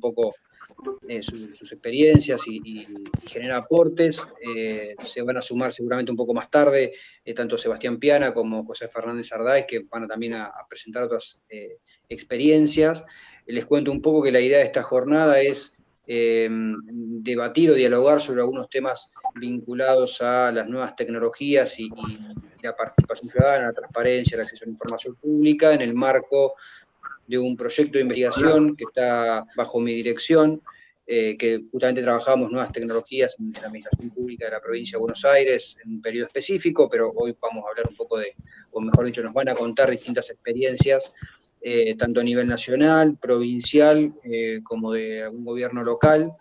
poco sus experiencias y genera aportes. Se van a sumar seguramente un poco más tarde tanto Sebastián Piana como José Fernández Ardáez, que van también a presentar otras experiencias. Les cuento un poco que la idea de esta jornada es debatir o dialogar sobre algunos temas vinculados a las nuevas tecnologías y la participación ciudadana, la transparencia, el acceso a la información pública en el marco de un proyecto de investigación que está bajo mi dirección, que justamente trabajamos nuevas tecnologías en la administración pública de la provincia de Buenos Aires en un periodo específico, pero hoy vamos a hablar un poco o mejor dicho, nos van a contar distintas experiencias, tanto a nivel nacional, provincial, como de algún gobierno local,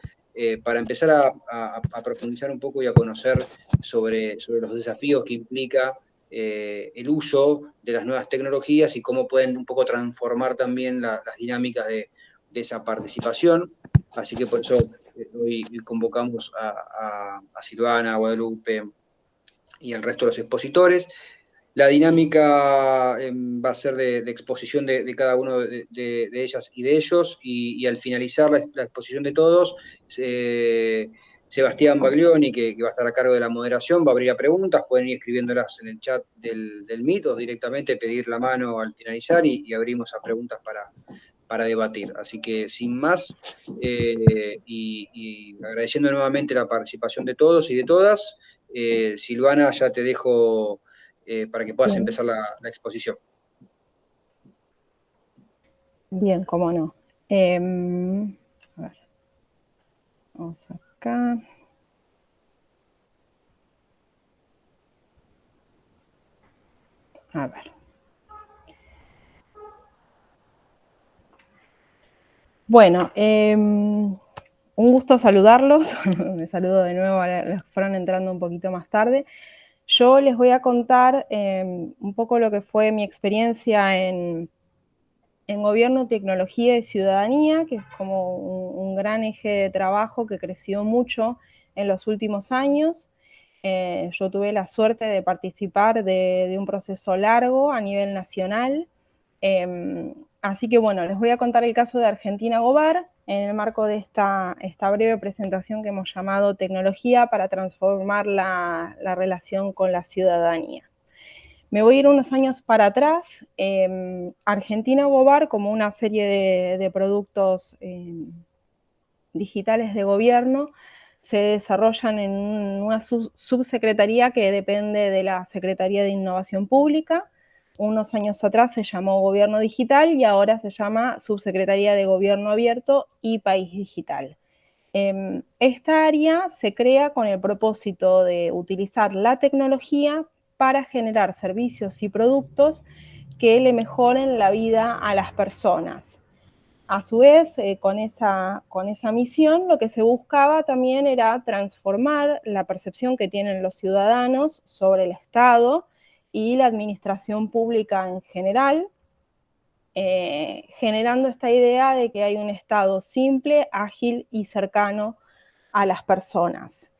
para empezar a profundizar un poco y a conocer sobre los desafíos que implica el uso de las nuevas tecnologías y cómo pueden un poco transformar también las dinámicas de esa participación. Así que por eso hoy convocamos a Silvana, a Guadalupe y al resto de los expositores. La dinámica va a ser de exposición de cada uno de ellas y de ellos, y al finalizar la exposición de todos, Sebastián Baglioni, que va a estar a cargo de la moderación, va a abrir a preguntas, pueden ir escribiéndolas en el chat del Meet o directamente pedir la mano al finalizar y abrimos a preguntas para debatir. Así que sin más, y agradeciendo nuevamente la participación de todos y de todas, Silvana, ya te dejo para que puedas empezar la exposición. Bien, cómo no. A ver. Vamos acá. A ver. Bueno, un gusto saludarlos. Me saludo de nuevo a los que fueron entrando un poquito más tarde. Yo les voy a contar un poco lo que fue mi experiencia en Gobierno, Tecnología y Ciudadanía, que es como un gran eje de trabajo que creció mucho en los últimos años. Yo tuve la suerte de participar de un proceso largo a nivel nacional. Así que bueno, les voy a contar el caso de Argentina Gobar en el marco de esta breve presentación que hemos llamado Tecnología para transformar la relación con la ciudadanía. Me voy a ir unos años para atrás. Argentina Gobar, como una serie de productos digitales de gobierno, se desarrollan en una subsecretaría que depende de la Secretaría de Innovación Pública. Unos años atrás se llamó Gobierno Digital y ahora se llama Subsecretaría de Gobierno Abierto y País Digital. Esta área se crea con el propósito de utilizar la tecnología para generar servicios y productos que le mejoren la vida a las personas. A su vez, con esa misión, lo que se buscaba también era transformar la percepción que tienen los ciudadanos sobre el Estado y la administración pública en general, generando esta idea de que hay un Estado simple, ágil y cercano a las personas.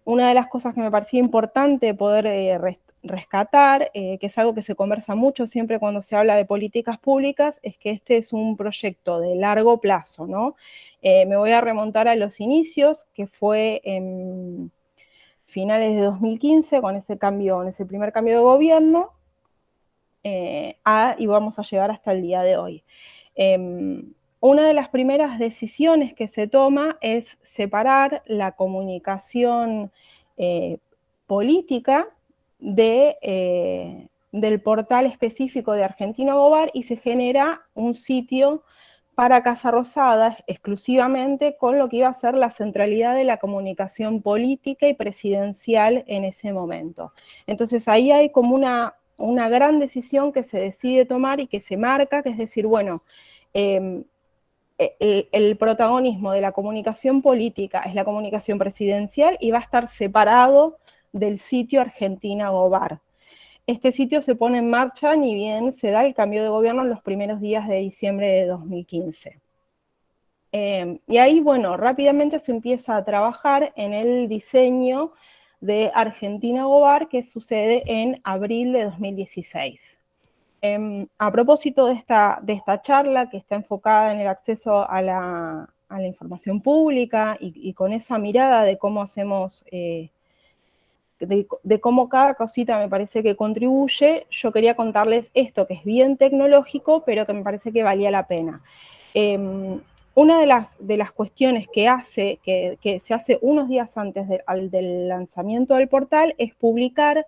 Una de las cosas que me parecía importante poder rescatar, que es algo que se conversa mucho siempre cuando se habla de políticas públicas, es que este es un proyecto de largo plazo, ¿no? Me voy a remontar a los inicios, que fue en finales de 2015, con ese primer cambio de gobierno, y vamos a llegar hasta el día de hoy. Una de las primeras decisiones que se toma es separar la comunicación política del portal específico de Argentina Gobar y se genera un sitio para Casa Rosada exclusivamente con lo que iba a ser la centralidad de la comunicación política y presidencial en ese momento. Entonces ahí hay como una gran decisión que se decide tomar y que se marca, que es decir, bueno, el protagonismo de la comunicación política es la comunicación presidencial y va a estar separado del sitio Argentina Gobar. Este sitio se pone en marcha ni bien se da el cambio de gobierno en los primeros días de diciembre de 2015. Y ahí, bueno, rápidamente se empieza a trabajar en el diseño de Argentina Gobar, que sucede en abril de 2016. A propósito de esta charla que está enfocada en el acceso a la información pública y con esa mirada de cómo hacemos, de cómo cada cosita me parece que contribuye, yo quería contarles esto que es bien tecnológico, pero que me parece que valía la pena. Una de las cuestiones que se hace unos días antes del lanzamiento del portal es publicar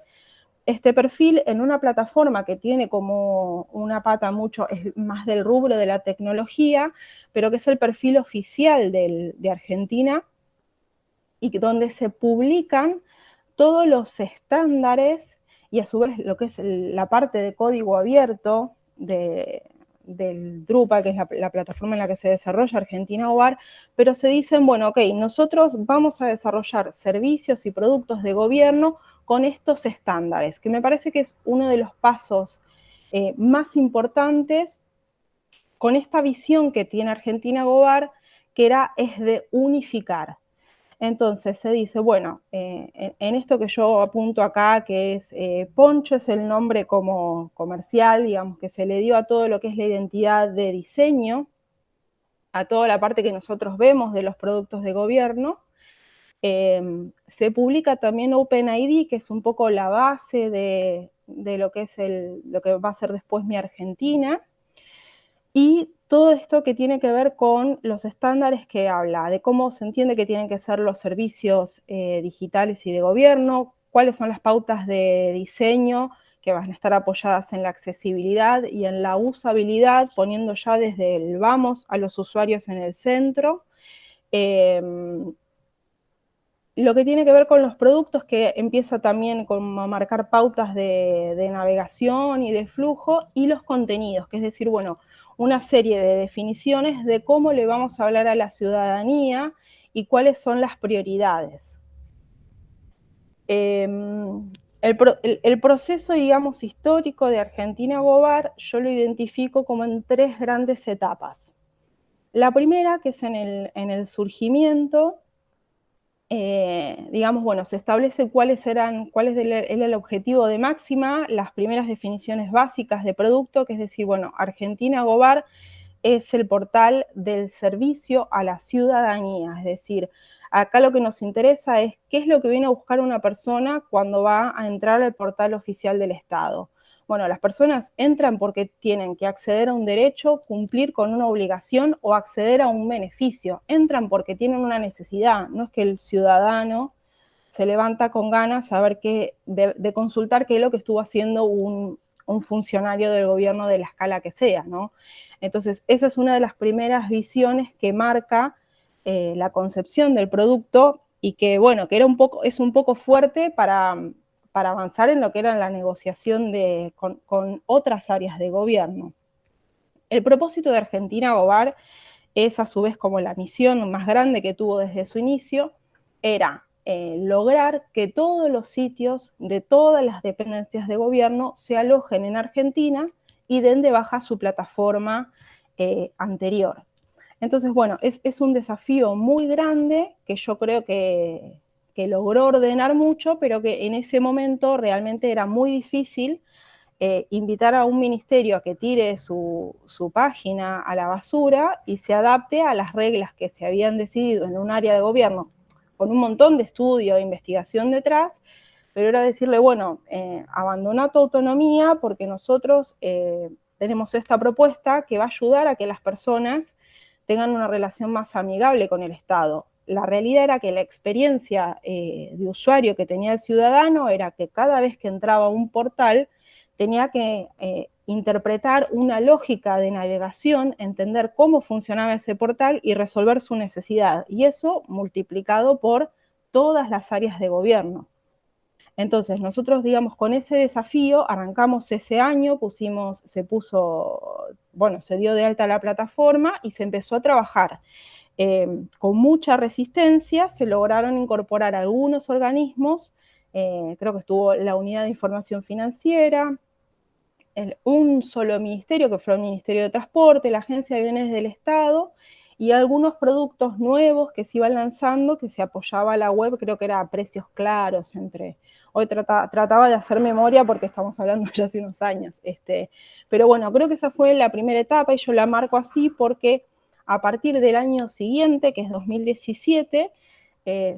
este perfil en una plataforma que tiene como una pata mucho, es más del rubro de la tecnología, pero que es el perfil oficial de Argentina, y donde se publican todos los estándares y a su vez lo que es la parte de código abierto del Drupal, que es la plataforma en la que se desarrolla Argentina GOBAR, pero se dicen, bueno, ok, nosotros vamos a desarrollar servicios y productos de gobierno con estos estándares, que me parece que es uno de los pasos más importantes con esta visión que tiene Argentina GOBAR, que es de unificar. Entonces se dice, bueno, en esto que yo apunto acá, que es Poncho, es el nombre como comercial, digamos, que se le dio a todo lo que es la identidad de diseño, a toda la parte que nosotros vemos de los productos de gobierno. Se publica también OpenID, que es un poco la base de lo que es lo que va a ser después Mi Argentina. Y todo esto que tiene que ver con los estándares que habla, de cómo se entiende que tienen que ser los servicios digitales y de gobierno, cuáles son las pautas de diseño que van a estar apoyadas en la accesibilidad y en la usabilidad, poniendo ya desde el vamos a los usuarios en el centro. Lo que tiene que ver con los productos, que empieza también como a marcar pautas de navegación y de flujo, y los contenidos, que es decir, bueno, una serie de definiciones de cómo le vamos a hablar a la ciudadanía y cuáles son las prioridades. El proceso, digamos, histórico de Argentina GOBAR, yo lo identifico como en 3 grandes etapas. La primera, que es en el surgimiento, digamos, bueno, se establece cuál era el objetivo de máxima, las primeras definiciones básicas de producto, que es decir, bueno, Argentina GOBAR es el portal del servicio a la ciudadanía, es decir, acá lo que nos interesa es qué es lo que viene a buscar una persona cuando va a entrar al portal oficial del Estado. Bueno, las personas entran porque tienen que acceder a un derecho, cumplir con una obligación o acceder a un beneficio. Entran porque tienen una necesidad, no es que el ciudadano se levanta con ganas de consultar qué es lo que estuvo haciendo un funcionario del gobierno de la escala que sea, ¿no? Entonces, esa es una de las primeras visiones que marca la concepción del producto y que, bueno, que es un poco fuerte para avanzar en lo que era la negociación con otras áreas de gobierno. El propósito de Argentina GOBAR es, a su vez, como la misión más grande que tuvo desde su inicio, era lograr que todos los sitios de todas las dependencias de gobierno se alojen en Argentina y den de baja su plataforma anterior. Entonces, bueno, es un desafío muy grande que yo creo que logró ordenar mucho, pero que en ese momento realmente era muy difícil invitar a un ministerio a que tire su página a la basura y se adapte a las reglas que se habían decidido en un área de gobierno, con un montón de estudio e investigación detrás, pero era decirle, bueno, abandona tu autonomía porque nosotros tenemos esta propuesta que va a ayudar a que las personas tengan una relación más amigable con el Estado. La realidad era que la experiencia de usuario que tenía el ciudadano era que cada vez que entraba a un portal tenía que interpretar una lógica de navegación, entender cómo funcionaba ese portal y resolver su necesidad. Y eso multiplicado por todas las áreas de gobierno. Entonces, nosotros, digamos, con ese desafío arrancamos ese año, se dio de alta la plataforma y se empezó a trabajar. Con mucha resistencia se lograron incorporar algunos organismos, creo que estuvo la Unidad de Información Financiera, un solo ministerio, que fue el Ministerio de Transporte, la Agencia de Bienes del Estado, y algunos productos nuevos que se iban lanzando, que se apoyaba a la web, creo que era a precios claros, entre hoy trataba de hacer memoria porque estamos hablando ya hace unos años. Pero bueno, creo que esa fue la primera etapa y yo la marco así porque a partir del año siguiente, que es 2017,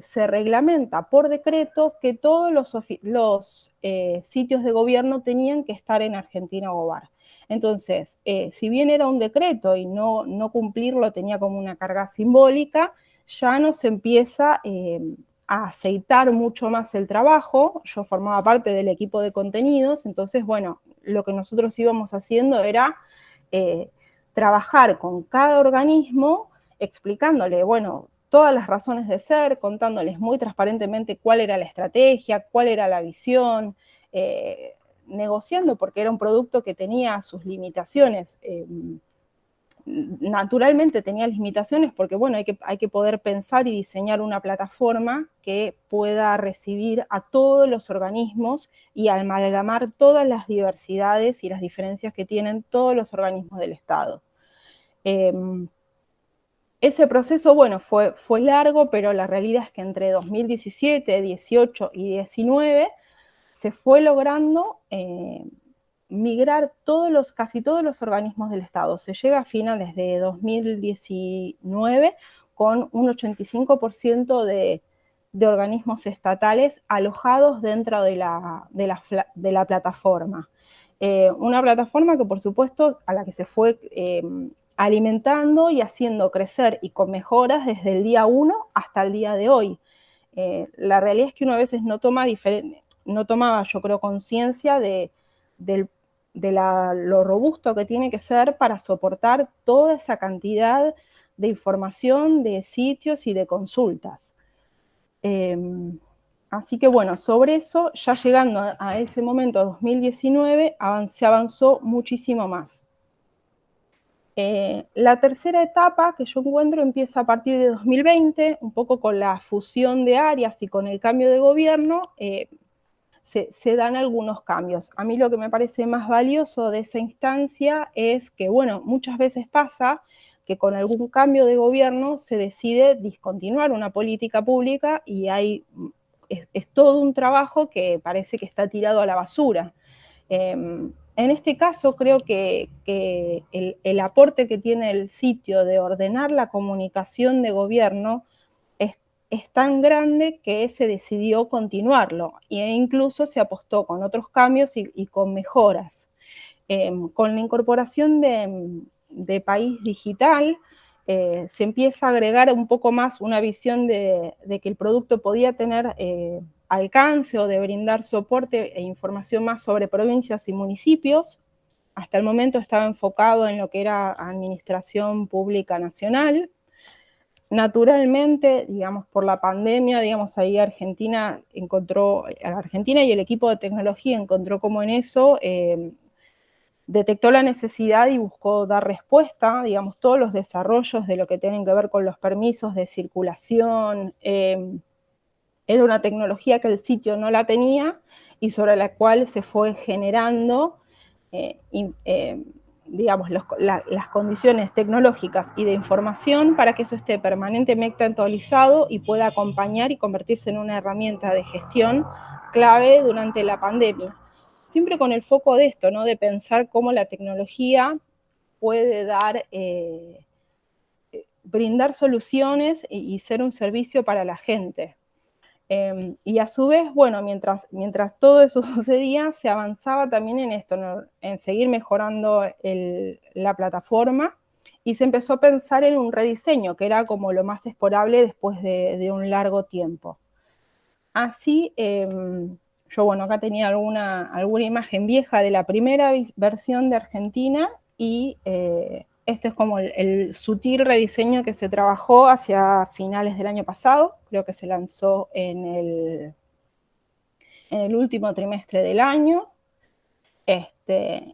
se reglamenta por decreto que todos los sitios de gobierno tenían que estar en Argentina Gobar. Entonces, si bien era un decreto y no cumplirlo tenía como una carga simbólica, ya nos empieza a aceitar mucho más el trabajo. Yo formaba parte del equipo de contenidos, entonces, bueno, lo que nosotros íbamos haciendo era trabajar con cada organismo, explicándole, bueno, todas las razones de ser, contándoles muy transparentemente cuál era la estrategia, cuál era la visión, negociando porque era un producto que tenía sus limitaciones. Naturalmente tenía limitaciones porque, bueno, hay que poder pensar y diseñar una plataforma que pueda recibir a todos los organismos y amalgamar todas las diversidades y las diferencias que tienen todos los organismos del Estado. Ese proceso, bueno, fue largo, pero la realidad es que entre 2017, 18 y 19 se fue logrando migrar casi todos los organismos del Estado. Se llega a finales de 2019 con un 85% de organismos estatales alojados dentro de la plataforma. Una plataforma que, por supuesto, a la que se fue alimentando y haciendo crecer y con mejoras desde el día 1 hasta el día de hoy. La realidad es que uno a veces no tomaba, yo creo, conciencia de lo robusto que tiene que ser para soportar toda esa cantidad de información, de sitios y de consultas. Así que bueno, sobre eso, ya llegando a ese momento, 2019, se avanzó muchísimo más. La tercera etapa que yo encuentro empieza a partir de 2020, un poco con la fusión de áreas y con el cambio de gobierno, se dan algunos cambios. A mí lo que me parece más valioso de esa instancia es que, bueno, muchas veces pasa que con algún cambio de gobierno se decide discontinuar una política pública y es todo un trabajo que parece que está tirado a la basura. En este caso creo que el aporte que tiene el sitio de ordenar la comunicación de gobierno es tan grande que se decidió continuarlo e incluso se apostó con otros cambios y con mejoras. Con la incorporación de País Digital se empieza a agregar un poco más una visión de que el producto podía tener alcance o de brindar soporte e información más sobre provincias y municipios. Hasta el momento estaba enfocado en lo que era administración pública nacional. Naturalmente, digamos, por la pandemia, digamos, ahí Argentina y el equipo de tecnología encontró como en eso, detectó la necesidad y buscó dar respuesta, digamos, todos los desarrollos de lo que tienen que ver con los permisos de circulación. Era una tecnología que el sitio no la tenía y sobre la cual se fue generando digamos, las condiciones tecnológicas y de información para que eso esté permanentemente actualizado y pueda acompañar y convertirse en una herramienta de gestión clave durante la pandemia. Siempre con el foco de esto, ¿no? De pensar cómo la tecnología puede brindar soluciones y ser un servicio para la gente. Y a su vez, bueno, mientras todo eso sucedía, se avanzaba también en esto, ¿no? En seguir mejorando la plataforma y se empezó a pensar en un rediseño, que era como lo más esperable después de un largo tiempo. Así, yo, bueno, acá tenía alguna imagen vieja de la primera versión de Argentina y este es como el sutil rediseño que se trabajó hacia finales del año pasado, creo que se lanzó en el último trimestre del año.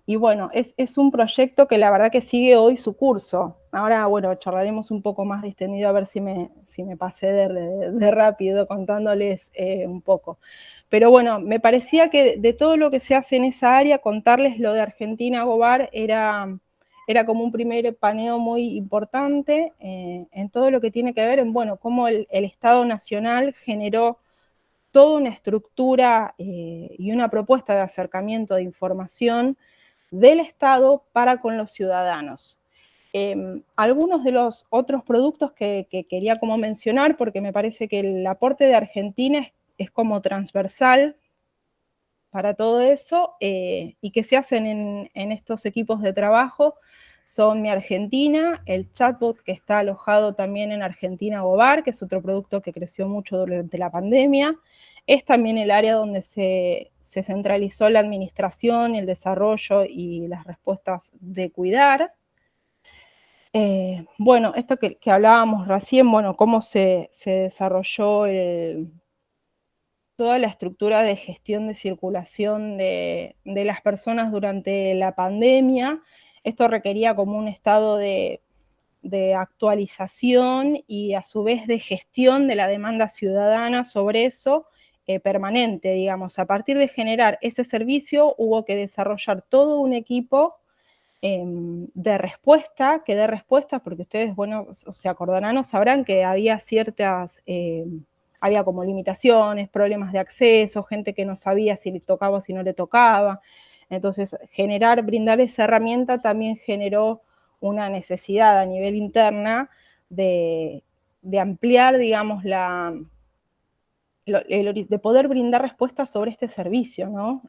Y bueno, es un proyecto que la verdad que sigue hoy su curso. Ahora, bueno, charlaremos un poco más distendido a ver si me pasé de rápido contándoles un poco. Pero bueno, me parecía que de todo lo que se hace en esa área, contarles lo de Argentina Gobar era como un primer paneo muy importante en todo lo que tiene que ver en, bueno, cómo el Estado Nacional generó toda una estructura y una propuesta de acercamiento de información del Estado para con los ciudadanos. Algunos de los otros productos que quería como mencionar, porque me parece que el aporte de Argentina es como transversal para todo eso, y que se hacen en estos equipos de trabajo, son Mi Argentina, el chatbot que está alojado también en Argentina Gobar, que es otro producto que creció mucho durante la pandemia. Es también el área donde se centralizó la administración, el desarrollo y las respuestas de cuidar. Bueno, esto que hablábamos recién, bueno, cómo se desarrolló toda la estructura de gestión de circulación de las personas durante la pandemia. Esto requería como un estado de actualización y a su vez de gestión de la demanda ciudadana sobre eso permanente, digamos. A partir de generar ese servicio hubo que desarrollar todo un equipo de respuesta, que dé respuestas, porque ustedes, bueno, se acordarán o sabrán que había ciertas... había como limitaciones, problemas de acceso, gente que no sabía si le tocaba o si no le tocaba. Entonces, brindar esa herramienta también generó una necesidad a nivel interna de ampliar, digamos, de poder brindar respuestas sobre este servicio, ¿no?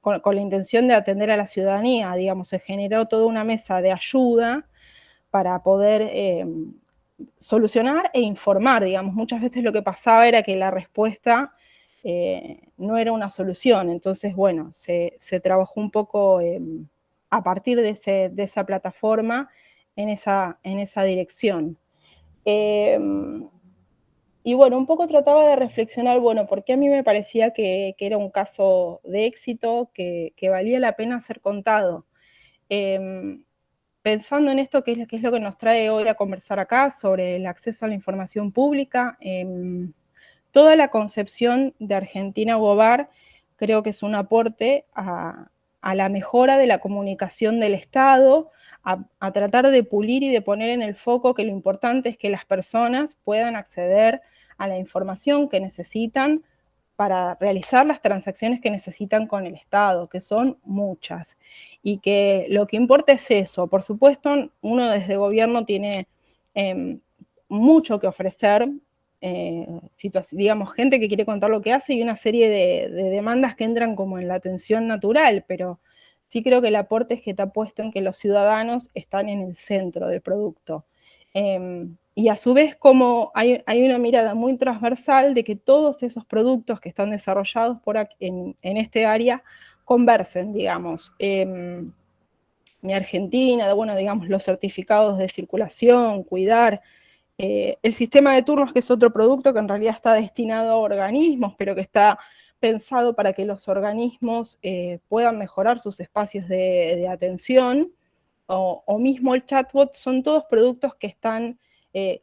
Con la intención de atender a la ciudadanía, digamos, se generó toda una mesa de ayuda para poder solucionar e informar, digamos. Muchas veces lo que pasaba era que la respuesta no era una solución, entonces, bueno, se trabajó un poco a partir de esa plataforma en esa dirección. Y bueno, un poco trataba de reflexionar, bueno, ¿por qué a mí me parecía que era un caso de éxito, que valía la pena ser contado? Pensando en esto, que es lo que nos trae hoy a conversar acá, sobre el acceso a la información pública, toda la concepción de Argentina Gobar creo que es un aporte a la mejora de la comunicación del Estado, a tratar de pulir y de poner en el foco que lo importante es que las personas puedan acceder a la información que necesitan para realizar las transacciones que necesitan con el Estado, que son muchas, y que lo que importa es eso. Por supuesto, uno desde gobierno tiene mucho que ofrecer, digamos, gente que quiere contar lo que hace y una serie de demandas que entran como en la atención natural, pero sí creo que el aporte es que está puesto en que los ciudadanos están en el centro del producto. Y a su vez, como hay una mirada muy transversal de que todos esos productos que están desarrollados en este área conversen, digamos. Mi Argentina, bueno, digamos, los certificados de circulación, cuidar, el sistema de turnos, que es otro producto que en realidad está destinado a organismos, pero que está pensado para que los organismos puedan mejorar sus espacios de atención, o mismo el chatbot, son todos productos que están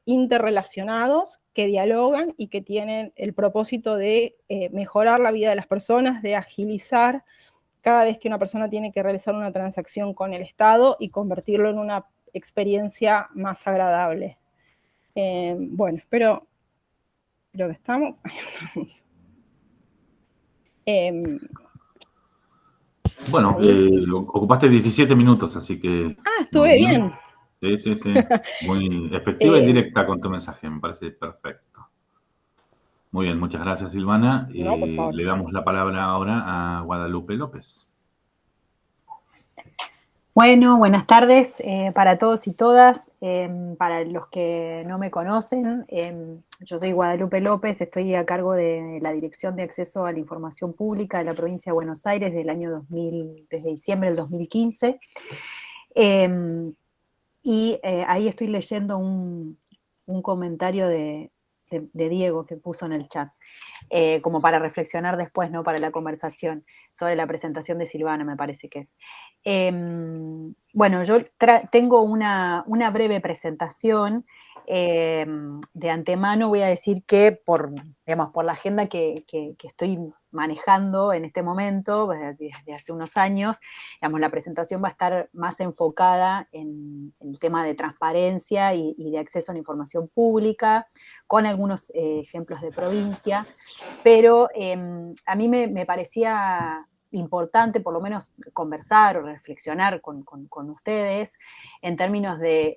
interrelacionados, que dialogan y que tienen el propósito de mejorar la vida de las personas, de agilizar cada vez que una persona tiene que realizar una transacción con el Estado y convertirlo en una experiencia más agradable. Bueno, creo que estamos. Ahí estamos. Bueno, ocupaste 17 minutos, así que... estuve bien. Sí. Muy efectiva y directa con tu mensaje, me parece perfecto. Muy bien, muchas gracias, Silvana. No, por favor. Le damos la palabra ahora a Guadalupe López. Bueno, buenas tardes para todos y todas. Para los que no me conocen, yo soy Guadalupe López, estoy a cargo de la Dirección de Acceso a la Información Pública de la Provincia de Buenos Aires desde diciembre del 2015. Ahí estoy leyendo un comentario de Diego que puso en el chat, como para reflexionar después, ¿no? Para la conversación sobre la presentación de Silvana, me parece que es. Bueno, yo tengo una breve presentación de antemano voy a decir que por la agenda que estoy manejando en este momento, desde hace unos años, digamos, la presentación va a estar más enfocada en el tema de transparencia y de acceso a la información pública, con algunos ejemplos de provincia, pero a mí me parecía importante por lo menos conversar o reflexionar con ustedes en términos de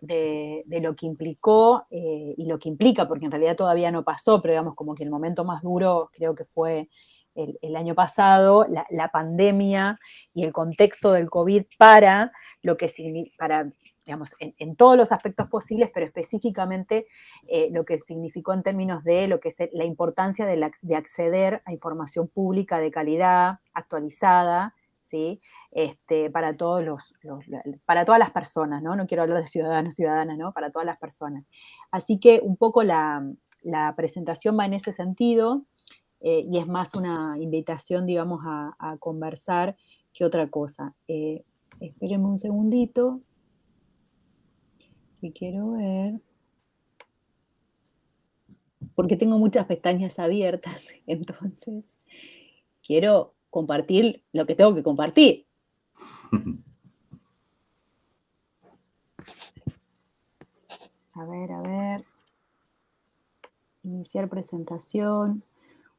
lo que implicó y lo que implica, porque en realidad todavía no pasó, pero digamos como que el momento más duro creo que fue el año pasado, la pandemia y el contexto del COVID para lo que para, digamos, en todos los aspectos posibles, pero específicamente lo que significó en términos de lo que es la importancia de acceder a información pública de calidad, actualizada, ¿sí? Para para todas las personas, ¿no? No quiero hablar de ciudadanos, ciudadanas, ¿no? Para todas las personas. Así que un poco la presentación va en ese sentido, y es más una invitación, digamos, a conversar que otra cosa. Espérenme un segundito, que quiero ver, porque tengo muchas pestañas abiertas, entonces quiero compartir lo que tengo que compartir. A ver. Iniciar presentación.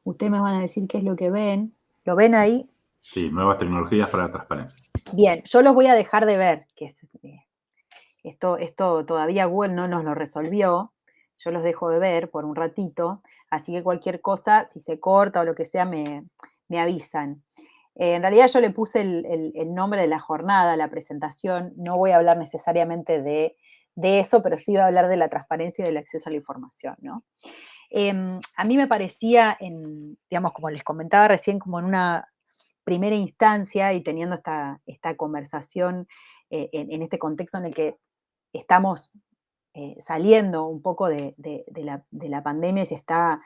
Ustedes me van a decir qué es lo que ven. ¿Lo ven ahí? Sí, nuevas tecnologías para la transparencia. Bien, yo los voy a dejar de ver, que esto todavía Google no nos lo resolvió. Yo los dejo de ver por un ratito, así que cualquier cosa, si se corta o lo que sea, me avisan. En realidad yo le puse el nombre de la jornada a la presentación. No voy a hablar necesariamente de eso, pero sí voy a hablar de la transparencia y del acceso a la información, ¿no? A mí me parecía, digamos, como les comentaba recién, como en una primera instancia y teniendo esta conversación en este contexto en el que estamos saliendo un poco de la pandemia y se está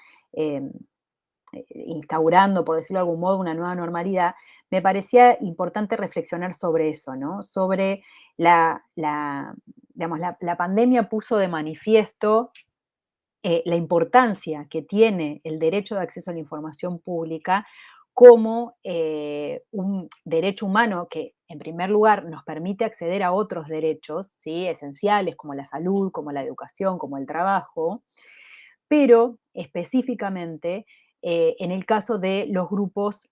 instaurando, por decirlo de algún modo, una nueva normalidad, me parecía importante reflexionar sobre eso, ¿no? Sobre digamos, la pandemia puso de manifiesto la importancia que tiene el derecho de acceso a la información pública como un derecho humano que, en primer lugar, nos permite acceder a otros derechos, ¿sí? Esenciales como la salud, como la educación, como el trabajo, pero específicamente en el caso de los grupos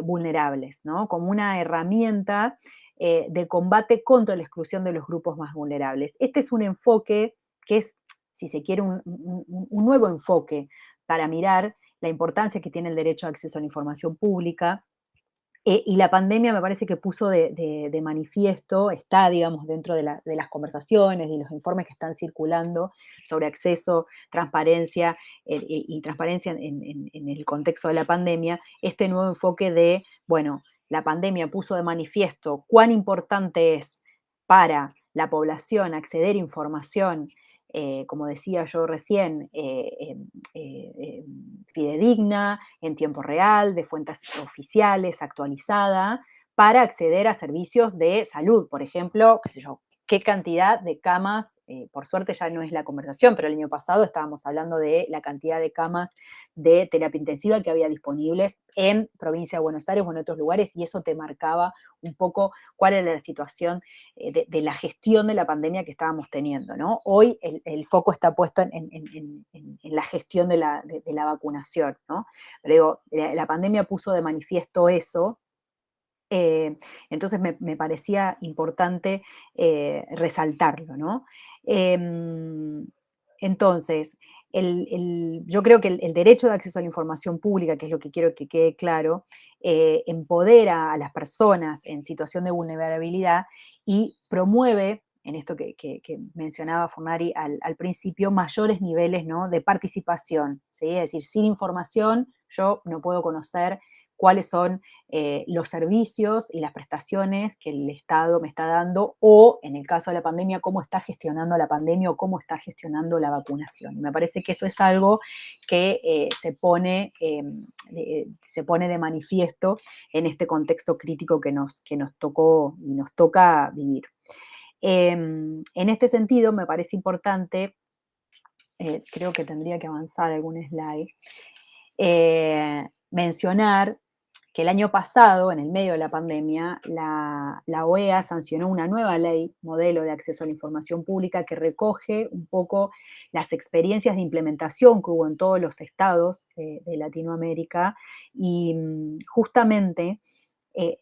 vulnerables, ¿no? Como una herramienta de combate contra la exclusión de los grupos más vulnerables. Este es un enfoque que es, si se quiere, un nuevo enfoque para mirar la importancia que tiene el derecho a acceso a la información pública. Y la pandemia me parece que puso de manifiesto, está, digamos, dentro de las conversaciones y los informes que están circulando sobre acceso, transparencia y transparencia en el contexto de la pandemia, este nuevo enfoque de, bueno, la pandemia puso de manifiesto cuán importante es para la población acceder a información, como decía yo recién, fidedigna, en tiempo real, de fuentes oficiales, actualizada, para acceder a servicios de salud. Por ejemplo, qué sé yo, qué cantidad de camas, por suerte ya no es la conversación, pero el año pasado estábamos hablando de la cantidad de camas de terapia intensiva que había disponibles en provincia de Buenos Aires o en otros lugares, y eso te marcaba un poco cuál era la situación de la gestión de la pandemia que estábamos teniendo, ¿no? Hoy el foco está puesto en la gestión de la vacunación, ¿no? Pero digo, la pandemia puso de manifiesto eso. Entonces me parecía importante resaltarlo, ¿no? Entonces, yo creo que el derecho de acceso a la información pública, que es lo que quiero que quede claro, empodera a las personas en situación de vulnerabilidad y promueve, en esto que mencionaba Fornari al principio, mayores niveles, ¿no?, de participación, ¿sí? Es decir, sin información yo no puedo conocer cuáles son los servicios y las prestaciones que el Estado me está dando, o en el caso de la pandemia, cómo está gestionando la pandemia o cómo está gestionando la vacunación. Y me parece que eso es algo que se pone de manifiesto en este contexto crítico que nos tocó y nos toca vivir. En este sentido, me parece importante creo que tendría que avanzar algún slide, mencionar que el año pasado, en el medio de la pandemia, la OEA sancionó una nueva ley, modelo de acceso a la información pública, que recoge un poco las experiencias de implementación que hubo en todos los estados de Latinoamérica y justamente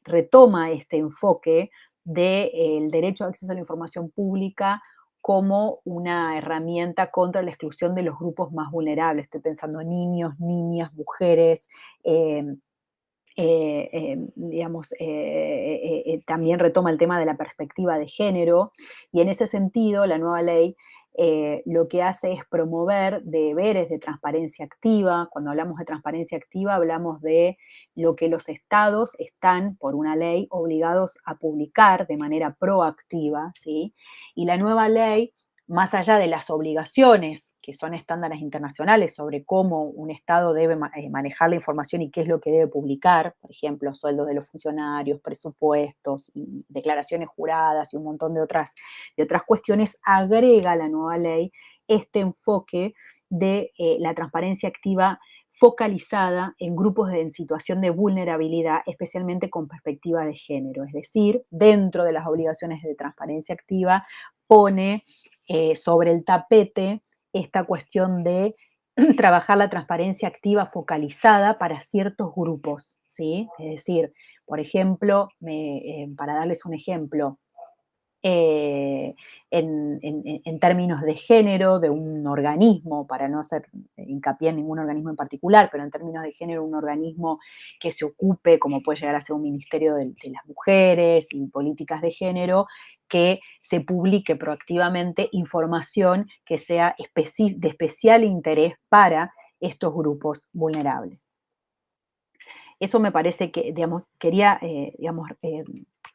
retoma este enfoque del derecho a acceso a la información pública como una herramienta contra la exclusión de los grupos más vulnerables. Estoy pensando en niños, niñas, mujeres, digamos, también retoma el tema de la perspectiva de género, y en ese sentido la nueva ley lo que hace es promover deberes de transparencia activa. Cuando hablamos de transparencia activa hablamos de lo que los estados están, por una ley, obligados a publicar de manera proactiva, ¿sí? Y la nueva ley, más allá de las obligaciones que son estándares internacionales sobre cómo un Estado debe manejar la información y qué es lo que debe publicar, por ejemplo, sueldos de los funcionarios, presupuestos, y declaraciones juradas y un montón de otras cuestiones, agrega la nueva ley este enfoque de la transparencia activa focalizada en grupos en situación de vulnerabilidad, especialmente con perspectiva de género. Es decir, dentro de las obligaciones de transparencia activa, pone sobre el tapete esta cuestión de trabajar la transparencia activa focalizada para ciertos grupos, ¿sí? Es decir, por ejemplo, para darles un ejemplo, en términos de género de un organismo, para no hacer hincapié en ningún organismo en particular, pero en términos de género, un organismo que se ocupe, como puede llegar a ser un ministerio de las mujeres y políticas de género, que se publique proactivamente información que sea de especial interés para estos grupos vulnerables. Eso me parece que, digamos, quería,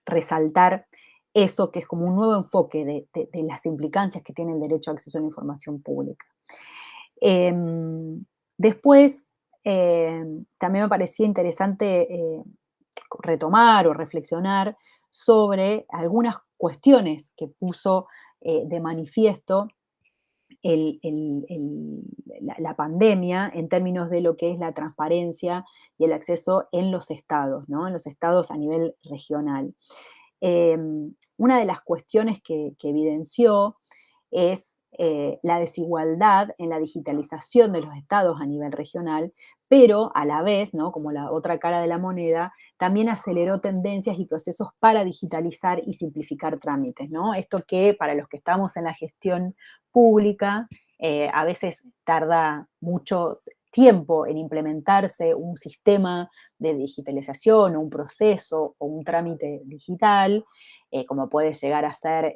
resaltar eso, que es como un nuevo enfoque de las implicancias que tiene el derecho a acceso a la información pública. Después, también me parecía interesante retomar o reflexionar sobre algunas cuestiones que puso de manifiesto la pandemia en términos de lo que es la transparencia y el acceso en los estados, ¿no? En los estados a nivel regional. Una de las cuestiones que evidenció es la desigualdad en la digitalización de los estados a nivel regional, pero a la vez, ¿no? Como la otra cara de la moneda, también aceleró tendencias y procesos para digitalizar y simplificar trámites, ¿no? Esto que para los que estamos en la gestión pública, a veces tarda mucho tiempo en implementarse un sistema de digitalización o un proceso o un trámite digital, como puede llegar a ser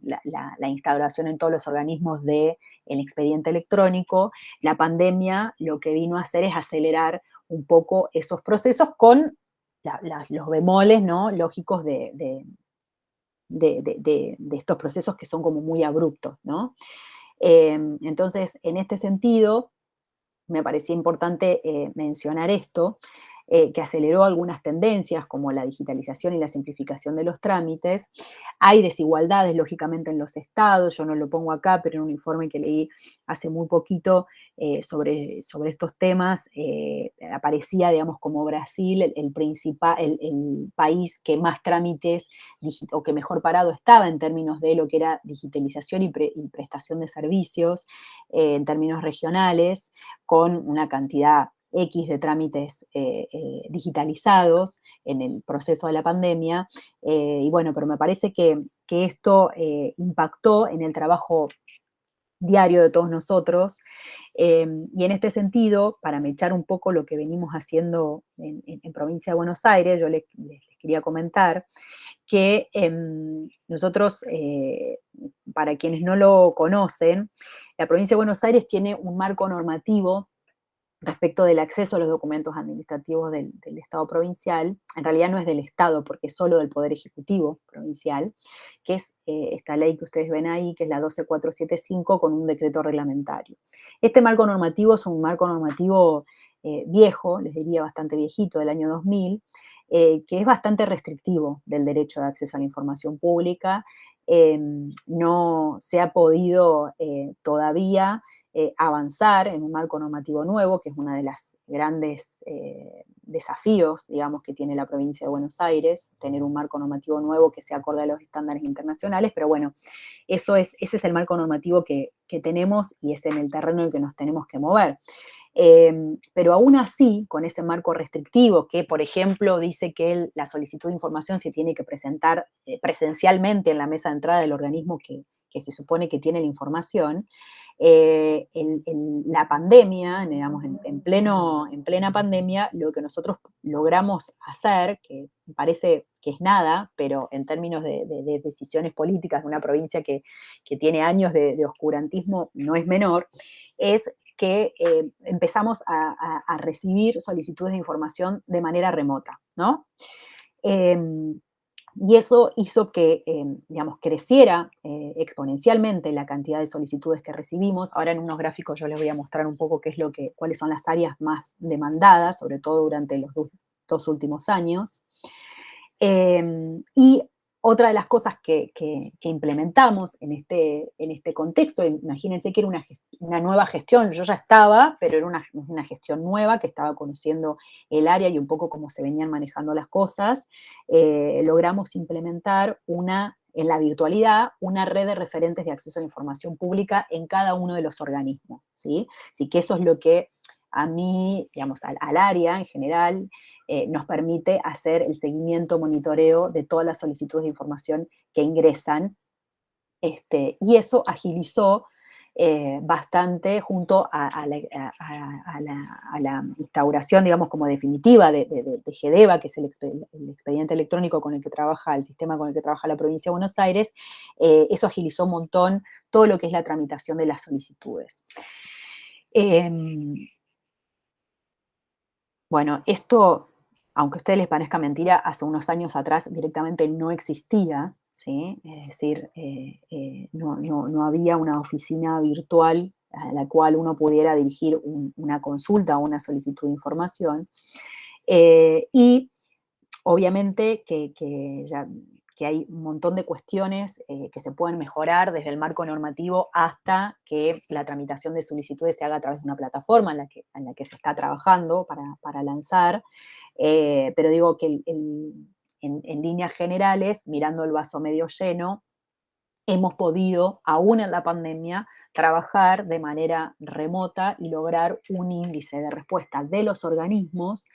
la instauración en todos los organismos del expediente electrónico. La pandemia lo que vino a hacer es acelerar un poco esos procesos con los bemoles, ¿no?, lógicos de estos procesos que son como muy abruptos, ¿no? Entonces, en este sentido, me parecía importante mencionar esto, que aceleró algunas tendencias como la digitalización y la simplificación de los trámites. Hay desigualdades, lógicamente, en los estados. Yo no lo pongo acá, pero en un informe que leí hace muy poquito sobre estos temas, aparecía, digamos, como Brasil el país que más trámites o que mejor parado estaba en términos de lo que era digitalización y prestación de servicios en términos regionales, con una cantidad X de trámites digitalizados en el proceso de la pandemia. Y bueno, pero me parece que esto impactó en el trabajo diario de todos nosotros. Y en este sentido, para mechar un poco lo que venimos haciendo en Provincia de Buenos Aires, yo les quería comentar que nosotros, para quienes no lo conocen, la Provincia de Buenos Aires tiene un marco normativo respecto del acceso a los documentos administrativos del Estado provincial. En realidad no es del Estado, porque es solo del Poder Ejecutivo provincial, que es esta ley que ustedes ven ahí, que es la 12475, con un decreto reglamentario. Este marco normativo es un marco normativo viejo, les diría bastante viejito, del año 2000, que es bastante restrictivo del derecho de acceso a la información pública, no se ha podido todavía avanzar en un marco normativo nuevo, que es uno de los grandes desafíos, digamos, que tiene la provincia de Buenos Aires, tener un marco normativo nuevo que sea acorde a los estándares internacionales, pero bueno, ese es el marco normativo que tenemos y es en el terreno en el que nos tenemos que mover. Pero aún así, con ese marco restrictivo que, por ejemplo, dice que la solicitud de información se tiene que presentar presencialmente en la mesa de entrada del organismo que se supone que tiene la información, la pandemia, digamos, en plena pandemia, lo que nosotros logramos hacer, que parece que es nada, pero en términos de decisiones políticas de una provincia que tiene años de oscurantismo no es menor, es que empezamos a recibir solicitudes de información de manera remota, ¿no? Y eso hizo que, digamos, creciera exponencialmente la cantidad de solicitudes que recibimos. Ahora en unos gráficos yo les voy a mostrar un poco cuáles son las áreas más demandadas, sobre todo durante los dos últimos años. Y otra de las cosas que implementamos en este contexto, imagínense que era una nueva gestión, yo ya estaba, pero era una gestión nueva que estaba conociendo el área y un poco cómo se venían manejando las cosas, logramos implementar en la virtualidad, una red de referentes de acceso a la información pública en cada uno de los organismos, ¿sí? Así que eso es lo que a mí, digamos, al área en general, nos permite hacer el seguimiento, monitoreo de todas las solicitudes de información que ingresan, y eso agilizó bastante junto a la instauración, digamos, como definitiva de GEDEVA, que es el expediente electrónico con el que trabaja, el sistema con el que trabaja la provincia de Buenos Aires. Eso agilizó un montón todo lo que es la tramitación de las solicitudes. Bueno, esto, aunque a ustedes les parezca mentira, hace unos años atrás directamente no existía, ¿sí? Es decir, no había una oficina virtual a la cual uno pudiera dirigir una consulta o una solicitud de información. Y obviamente que hay un montón de cuestiones que se pueden mejorar desde el marco normativo hasta que la tramitación de solicitudes se haga a través de una plataforma en la que se está trabajando para lanzar, pero digo que en líneas generales, mirando el vaso medio lleno, hemos podido, aún en la pandemia, trabajar de manera remota y lograr un índice de respuesta de los organismos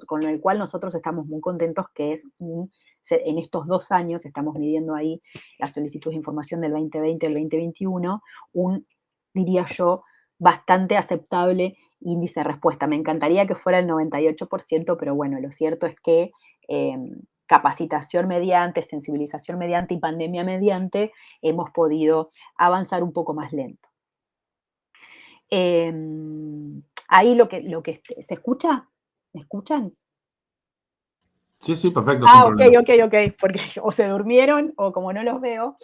con el cual nosotros estamos muy contentos, que es en estos 2 años, estamos midiendo ahí la solicitud de información del 2020 al 2021, diría yo, bastante aceptable índice de respuesta. Me encantaría que fuera el 98%, pero bueno, lo cierto es que capacitación mediante, sensibilización mediante y pandemia mediante, hemos podido avanzar un poco más lento. Ahí lo que ¿se escucha? ¿Me escuchan? Sí, perfecto. Ok, porque o se durmieron o como no los veo.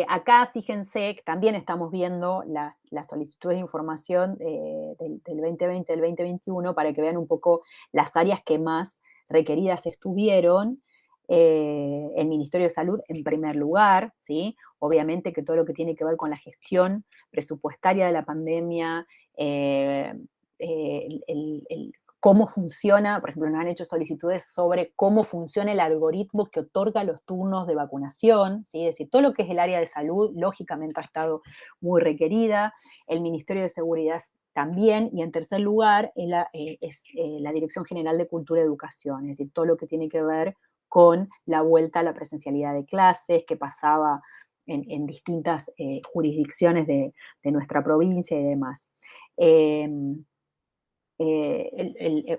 Acá, fíjense, que también estamos viendo las solicitudes de información del 2020 al 2021 para que vean un poco las áreas que más requeridas estuvieron. El Ministerio de Salud en primer lugar, ¿sí? Obviamente que todo lo que tiene que ver con la gestión presupuestaria de la pandemia, cómo funciona, por ejemplo, nos han hecho solicitudes sobre cómo funciona el algoritmo que otorga los turnos de vacunación, ¿sí? Es decir, todo lo que es el área de salud, lógicamente ha estado muy requerida, el Ministerio de Seguridad también, y en tercer lugar es la Dirección General de Cultura y Educación, es decir, todo lo que tiene que ver con la vuelta a la presencialidad de clases que pasaba en distintas jurisdicciones de nuestra provincia y demás.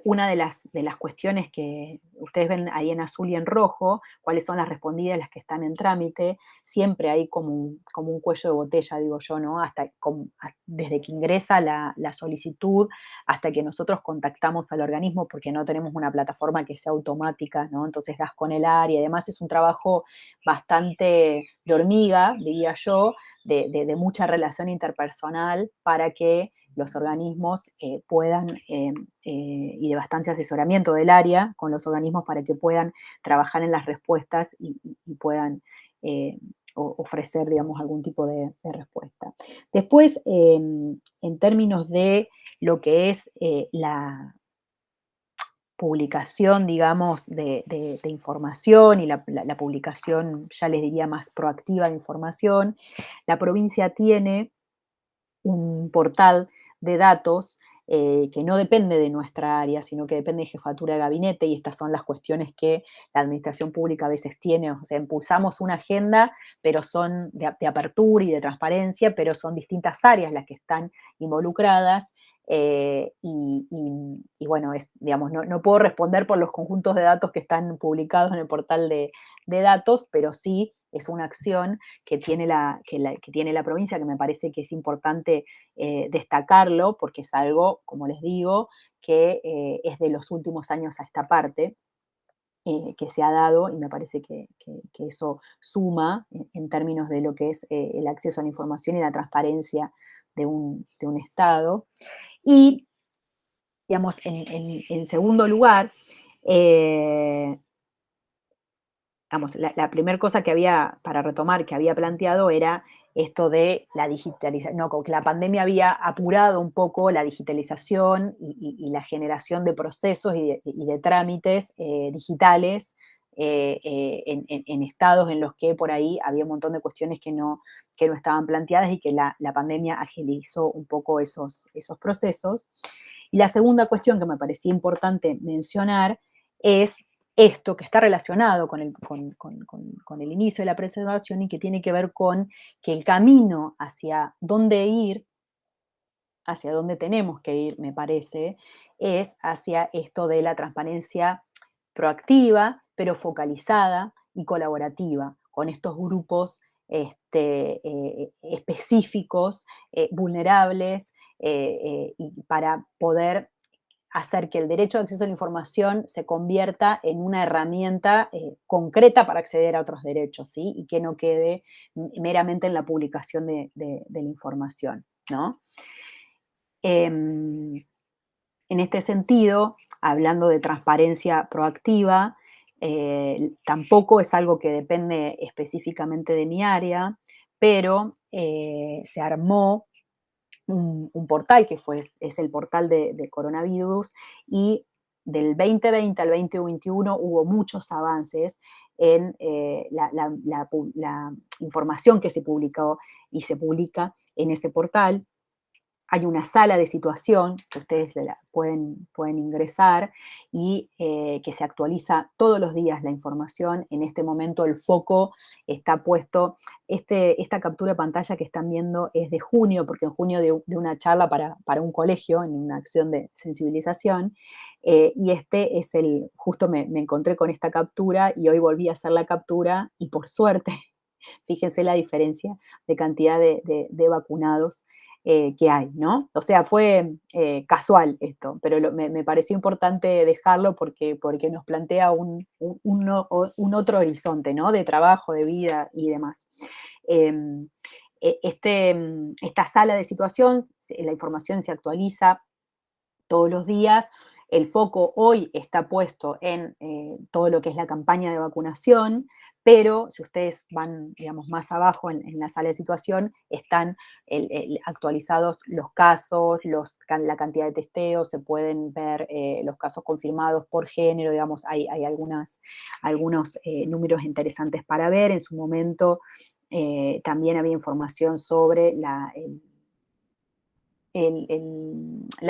Una de las cuestiones que ustedes ven ahí en azul y en rojo, cuáles son las respondidas, las que están en trámite, siempre hay como un cuello de botella, digo yo, ¿no? Desde que ingresa la solicitud hasta que nosotros contactamos al organismo, porque no tenemos una plataforma que sea automática, ¿no? Entonces das con el área y además es un trabajo bastante de hormiga, diría yo, de mucha relación interpersonal para que los organismos puedan, y de bastante asesoramiento del área con los organismos para que puedan trabajar en las respuestas y puedan ofrecer, digamos, algún tipo de respuesta. Después, en términos de lo que es la publicación, digamos, de información y la publicación, ya les diría, más proactiva de información, la provincia tiene un portal de datos que no depende de nuestra área, sino que depende de jefatura de gabinete, y estas son las cuestiones que la administración pública a veces tiene. O sea, impulsamos una agenda, pero son de apertura y de transparencia, pero son distintas áreas las que están involucradas. Y bueno, digamos, no puedo responder por los conjuntos de datos que están publicados en el portal de datos, pero sí es una acción que tiene que tiene la provincia, que me parece que es importante destacarlo, porque es algo, como les digo, que es de los últimos años a esta parte, que se ha dado, y me parece que eso suma en términos de lo que es el acceso a la información y la transparencia de un Estado. Y, digamos, en segundo lugar, digamos, la primera cosa que había, para retomar, que había planteado era esto de la digitalización, no, como que la pandemia había apurado un poco la digitalización y la generación de procesos y de trámites digitales en estados en los que por ahí había un montón de cuestiones que no estaban planteadas, y que la pandemia agilizó un poco esos procesos. Y la segunda cuestión que me parecía importante mencionar es esto, que está relacionado con el inicio de la preservación, y que tiene que ver con que el camino hacia dónde ir, hacia dónde tenemos que ir, me parece, es hacia esto de la transparencia proactiva, pero focalizada y colaborativa, con estos grupos específicos, vulnerables, y para poder hacer que el derecho de acceso a la información se convierta en una herramienta concreta para acceder a otros derechos, ¿sí? Y que no quede meramente en la publicación de la información, ¿no? En este sentido, hablando de transparencia proactiva, tampoco es algo que depende específicamente de mi área, pero se armó un portal que es el portal de coronavirus, y del 2020 al 2021 hubo muchos avances en la información que se publicó y se publica en ese portal. Hay una sala de situación que ustedes pueden ingresar, y que se actualiza todos los días la información. En este momento el foco está puesto, esta captura de pantalla que están viendo es de junio, porque en junio de una charla para un colegio, en una acción de sensibilización, y justo me encontré con esta captura, y hoy volví a hacer la captura, y por suerte, fíjense la diferencia de cantidad de vacunados que hay, ¿no? O sea, fue casual esto, pero me pareció importante dejarlo porque nos plantea un otro horizonte, ¿no? De trabajo, de vida y demás. Esta sala de situación, la información se actualiza todos los días. El foco hoy está puesto en todo lo que es la campaña de vacunación, pero si ustedes van, digamos, más abajo en la sala de situación, están actualizados los casos, la cantidad de testeos, se pueden ver los casos confirmados por género, digamos, hay algunos números interesantes para ver. En su momento también había información sobre la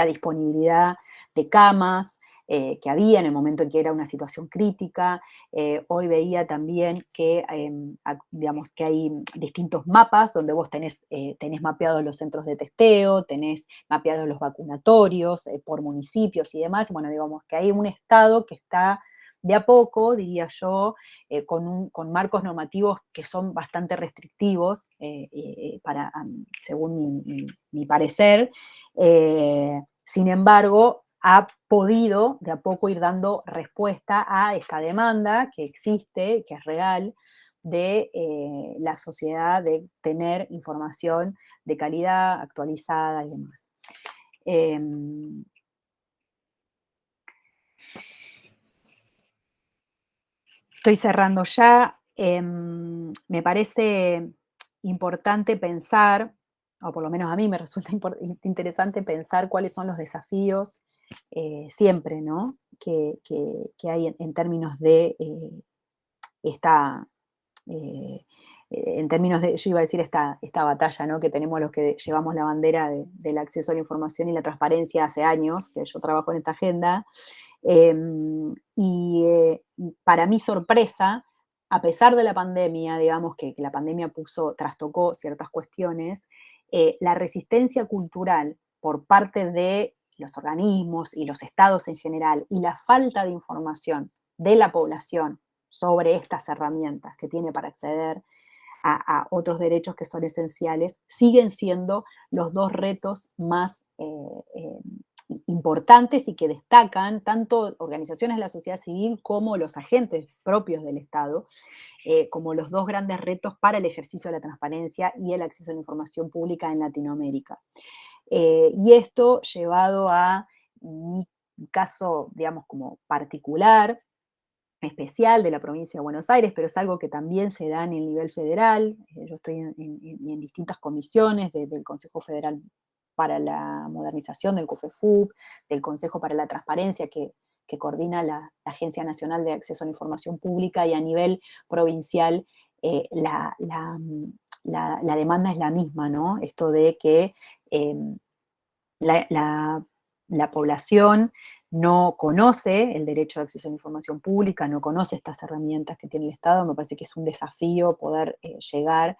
disponibilidad de camas que había en el momento en que era una situación crítica. Hoy veía también que, digamos, que hay distintos mapas donde vos tenés mapeados los centros de testeo, tenés mapeados los vacunatorios por municipios y demás. Bueno, digamos que hay un Estado que está de a poco, diría yo, con marcos normativos que son bastante restrictivos, según mi parecer. Sin embargo, ha podido de a poco ir dando respuesta a esta demanda que existe, que es real, de la sociedad, de tener información de calidad, actualizada y demás. Estoy cerrando ya. Me parece importante pensar, o por lo menos a mí me resulta interesante pensar cuáles son los desafíos siempre, ¿no? que hay en términos de esta, en términos de, yo iba a decir esta batalla, ¿no? Que tenemos los que llevamos la bandera del acceso a la información y la transparencia hace años, que yo trabajo en esta agenda, para mi sorpresa, a pesar de la pandemia, digamos que la pandemia trastocó ciertas cuestiones, la resistencia cultural por parte de los organismos y los estados en general y la falta de información de la población sobre estas herramientas que tiene para acceder a otros derechos que son esenciales, siguen siendo los dos retos más importantes y que destacan tanto organizaciones de la sociedad civil como los agentes propios del Estado, como los dos grandes retos para el ejercicio de la transparencia y el acceso a la información pública en Latinoamérica. Y esto llevado a mi caso, digamos, como particular, especial de la provincia de Buenos Aires, pero es algo que también se da en el nivel federal. Yo estoy en distintas comisiones del Consejo Federal para la Modernización, del COFEFUP, del Consejo para la Transparencia, que coordina la Agencia Nacional de Acceso a la Información Pública, y a nivel provincial la demanda es la misma, ¿no? Esto de que la población no conoce el derecho de acceso a la información pública, no conoce estas herramientas que tiene el Estado. Me parece que es un desafío poder llegar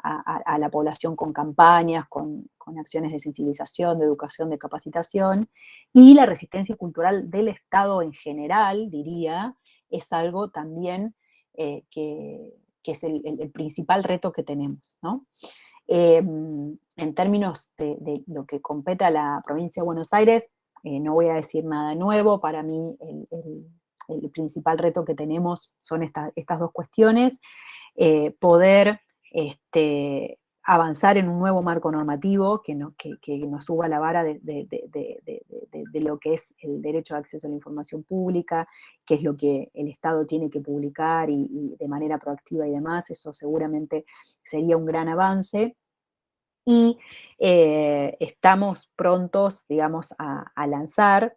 a la población con campañas, con acciones de sensibilización, de educación, de capacitación, y la resistencia cultural del Estado en general, diría, es algo también que es el principal reto que tenemos, ¿no? En términos de lo que compete a la provincia de Buenos Aires, no voy a decir nada nuevo. Para mí el principal reto que tenemos son estas dos cuestiones. Poder avanzar en un nuevo marco normativo que nos suba la vara de lo que es el derecho de acceso a la información pública, que es lo que el Estado tiene que publicar y de manera proactiva y demás. Eso seguramente sería un gran avance. Y estamos prontos, digamos, a lanzar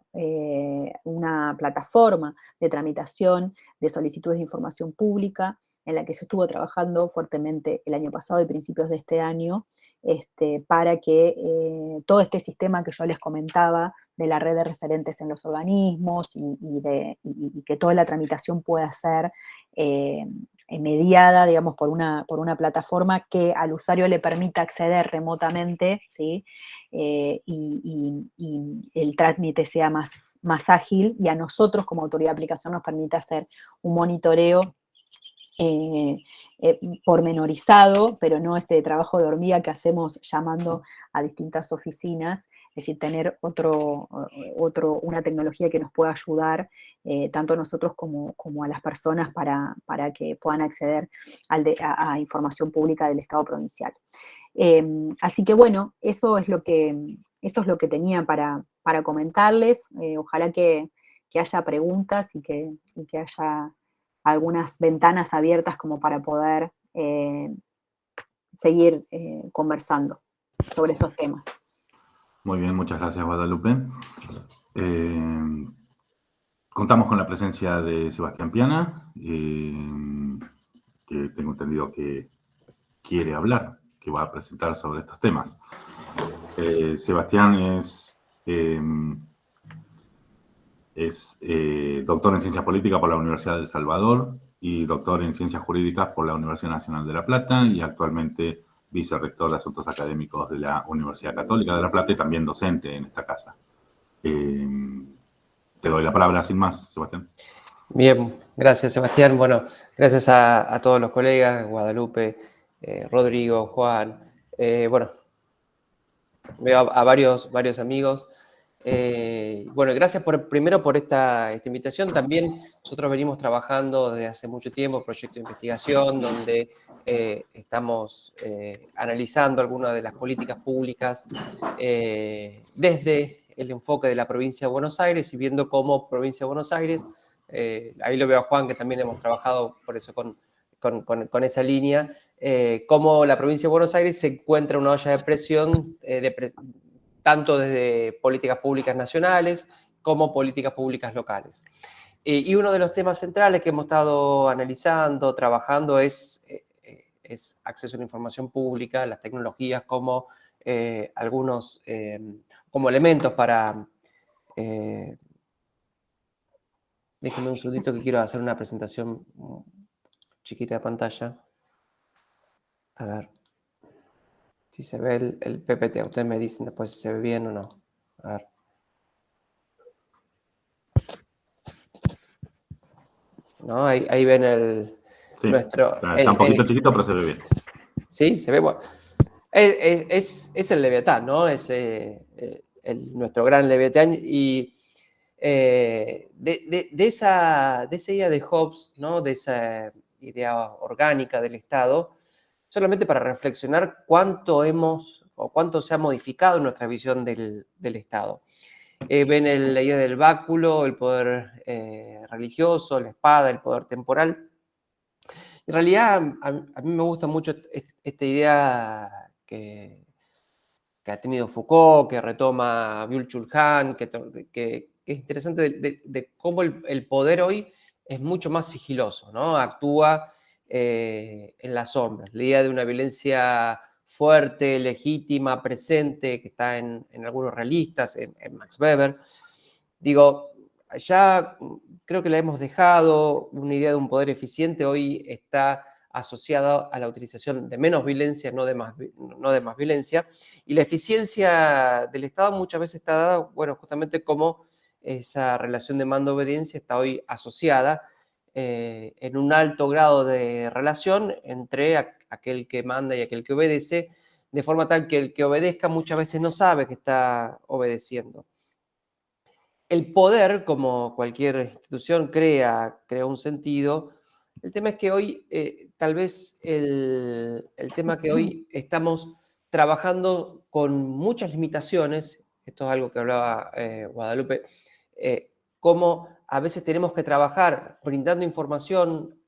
una plataforma de tramitación de solicitudes de información pública, en la que se estuvo trabajando fuertemente el año pasado y principios de este año, para que todo este sistema que yo les comentaba de la red de referentes en los organismos y que toda la tramitación pueda ser mediada, digamos, por una plataforma que al usuario le permita acceder remotamente, ¿sí? Y el trámite sea más ágil, y a nosotros como autoridad de aplicación nos permita hacer un monitoreo pormenorizado, pero no este trabajo de hormiga que hacemos llamando a distintas oficinas. Es decir, tener una tecnología que nos pueda ayudar tanto a nosotros como a las personas para que puedan acceder a información pública del Estado provincial. Así que bueno, eso es lo que tenía para comentarles. Ojalá que haya preguntas y que haya algunas ventanas abiertas como para poder seguir conversando sobre estos temas. Muy bien, muchas gracias, Guadalupe. Contamos con la presencia de Sebastián Piana, que tengo entendido que quiere hablar, que va a presentar sobre estos temas. Sebastián es doctor en Ciencias Políticas por la Universidad de El Salvador y doctor en Ciencias Jurídicas por la Universidad Nacional de La Plata, y actualmente vicerrector de Asuntos Académicos de la Universidad Católica de La Plata y también docente en esta casa. Te doy la palabra sin más, Sebastián. Bien, gracias, Sebastián. Bueno, gracias a todos los colegas, Guadalupe, Rodrigo, Juan. Bueno, veo a varios amigos. Bueno, gracias primero por esta invitación. También nosotros venimos trabajando desde hace mucho tiempo, proyecto de investigación, donde estamos analizando algunas de las políticas públicas desde el enfoque de la provincia de Buenos Aires y viendo cómo provincia de Buenos Aires, ahí lo veo a Juan, que también hemos trabajado por eso con esa línea, cómo la provincia de Buenos Aires se encuentra en una olla de presión tanto desde políticas públicas nacionales como políticas públicas locales. Y uno de los temas centrales que hemos estado analizando, trabajando, es acceso a la información pública, las tecnologías como algunos como elementos para... déjenme un segundito que quiero hacer una presentación chiquita de pantalla. A ver si se ve el PPT. Ustedes me dicen después si se ve bien o no. A ver. ¿No? Ahí ven Sí, nuestro... está un poquito chiquito, pero se ve bien. Sí, se ve bueno. Es el Leviatán, ¿no? Es nuestro gran Leviatán. Y de esa idea de Hobbes, ¿no? De esa idea orgánica del Estado, solamente para reflexionar cuánto se ha modificado nuestra visión del Estado. Ven la idea del báculo, el poder religioso, la espada, el poder temporal. En realidad, a mí me gusta mucho esta idea que ha tenido Foucault, que retoma Byung-Chul Han, que es interesante de cómo el poder hoy es mucho más sigiloso, ¿no? Actúa en las sombras. La idea de una violencia fuerte, legítima, presente, que está en algunos realistas, en Max Weber. Digo, ya creo que la hemos dejado, una idea de un poder eficiente hoy está asociada a la utilización de menos violencia, no de más violencia, y la eficiencia del Estado muchas veces está dada, bueno, justamente como esa relación de mando-obediencia está hoy asociada en un alto grado de relación entre aquel que manda y aquel que obedece, de forma tal que el que obedezca muchas veces no sabe que está obedeciendo. El poder, como cualquier institución, crea un sentido. El tema es que hoy, tal vez el tema que hoy estamos trabajando con muchas limitaciones, esto es algo que hablaba Guadalupe, cómo a veces tenemos que trabajar brindando información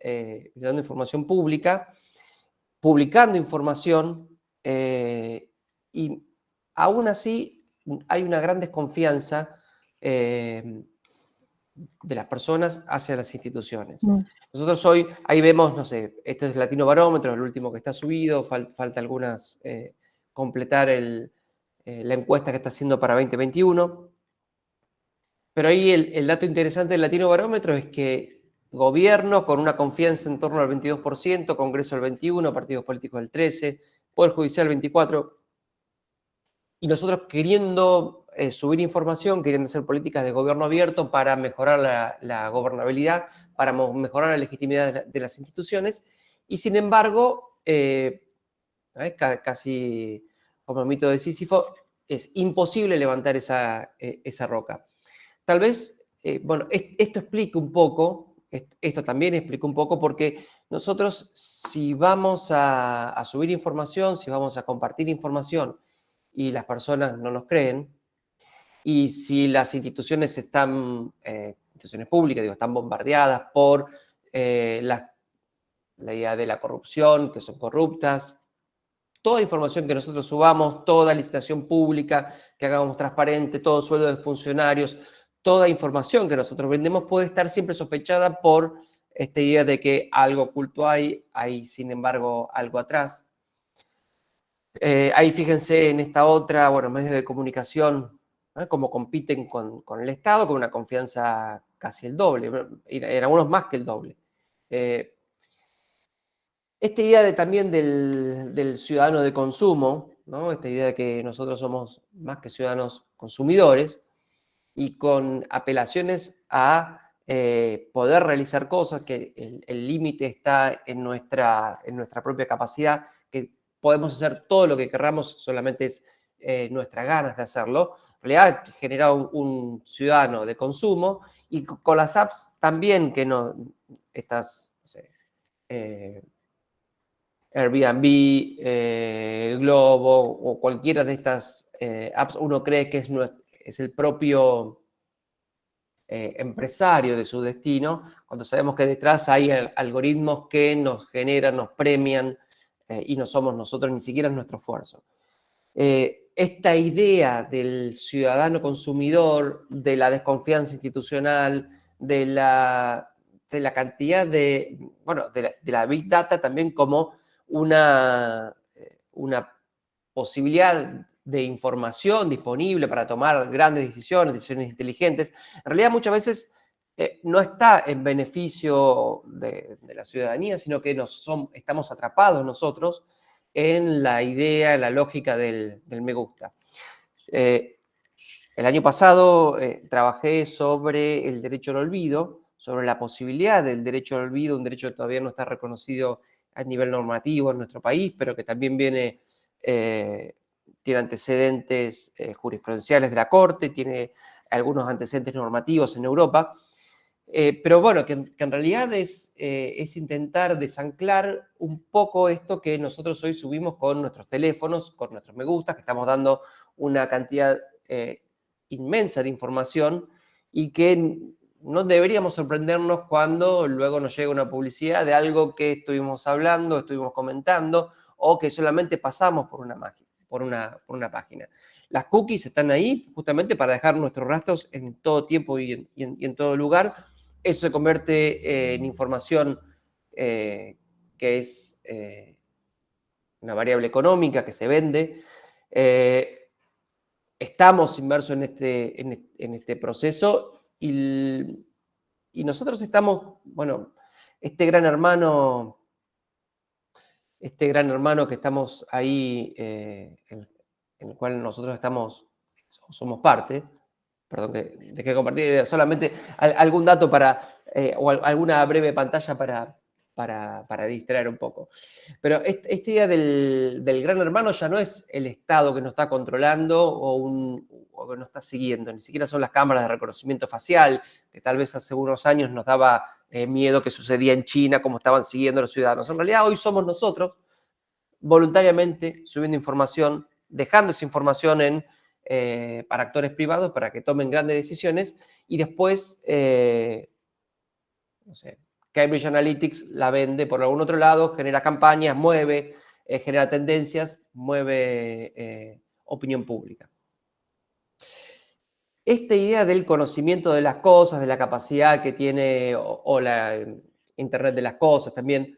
pública, publicando información, y aún así hay una gran desconfianza de las personas hacia las instituciones. Nosotros hoy, ahí vemos, no sé, esto es Latino Barómetro, el último que está subido, falta algunas, completar la encuesta que está haciendo para 2021. Pero ahí el dato interesante del Latino Barómetro es que gobierno con una confianza en torno al 22%, Congreso al 21%, partidos políticos al 13%, Poder Judicial al 24%, y nosotros queriendo subir información, queriendo hacer políticas de gobierno abierto para mejorar la gobernabilidad, para mejorar la legitimidad de las instituciones, y sin embargo, casi como el mito de Sísifo, es imposible levantar esa roca. Tal vez, bueno, esto explica un poco, esto también explica un poco porque nosotros si vamos a subir información, si vamos a compartir información y las personas no nos creen, y si las instituciones instituciones públicas, están bombardeadas por la idea de la corrupción, que son corruptas, toda información que nosotros subamos, toda licitación pública que hagamos transparente, todo sueldo de funcionarios, toda información que nosotros vendemos puede estar siempre sospechada por esta idea de que algo oculto hay sin embargo algo atrás. Ahí fíjense en esta otra, bueno, medios de comunicación, cómo compiten con el Estado, con una confianza casi el doble, en algunos más que el doble. Esta idea también del ciudadano de consumo, ¿no? Esta idea de que nosotros somos más que ciudadanos consumidores y con apelaciones a poder realizar cosas, que el límite está en nuestra propia capacidad, que podemos hacer todo lo que querramos, solamente es nuestras ganas de hacerlo. En realidad genera un ciudadano de consumo, y con las apps también, que no, estas, no sé, Airbnb, Globo o cualquiera de estas apps, uno cree que es el propio empresario de su destino, cuando sabemos que detrás hay algoritmos que nos generan, nos premian, y no somos nosotros, ni siquiera nuestro esfuerzo. Esta idea del ciudadano consumidor, de la desconfianza institucional, de la cantidad de la Big Data también como una posibilidad de información disponible para tomar grandes decisiones inteligentes, en realidad muchas veces no está en beneficio de la ciudadanía, sino que estamos atrapados nosotros en la idea, en la lógica del me gusta. El año pasado trabajé sobre el derecho al olvido, sobre la posibilidad del derecho al olvido, un derecho que todavía no está reconocido a nivel normativo en nuestro país, pero que también tiene antecedentes jurisprudenciales de la Corte, tiene algunos antecedentes normativos en Europa. Pero bueno, que en realidad es intentar desanclar un poco esto que nosotros hoy subimos con nuestros teléfonos, con nuestros me gustas, que estamos dando una cantidad inmensa de información, y que no deberíamos sorprendernos cuando luego nos llega una publicidad de algo que estuvimos hablando, estuvimos comentando, o que solamente pasamos por una página. Las cookies están ahí justamente para dejar nuestros rastros en todo tiempo y en todo lugar. Eso se convierte en información que es una variable económica que se vende. Estamos inmersos en este proceso, y nosotros estamos, bueno, este gran hermano que estamos ahí, en el cual nosotros somos parte. Perdón, que dejé de compartir solamente algún dato o alguna breve pantalla para distraer un poco. Pero esta idea del gran hermano ya no es el Estado que nos está controlando o que nos está siguiendo, ni siquiera son las cámaras de reconocimiento facial, que tal vez hace unos años nos daba miedo que sucedía en China, cómo estaban siguiendo a los ciudadanos. En realidad hoy somos nosotros, voluntariamente, subiendo información, dejando esa información para actores privados para que tomen grandes decisiones, y después, no sé, Cambridge Analytics la vende por algún otro lado, genera campañas, mueve, genera tendencias, mueve opinión pública. Esta idea del conocimiento de las cosas, de la capacidad que tiene, o la Internet de las cosas también,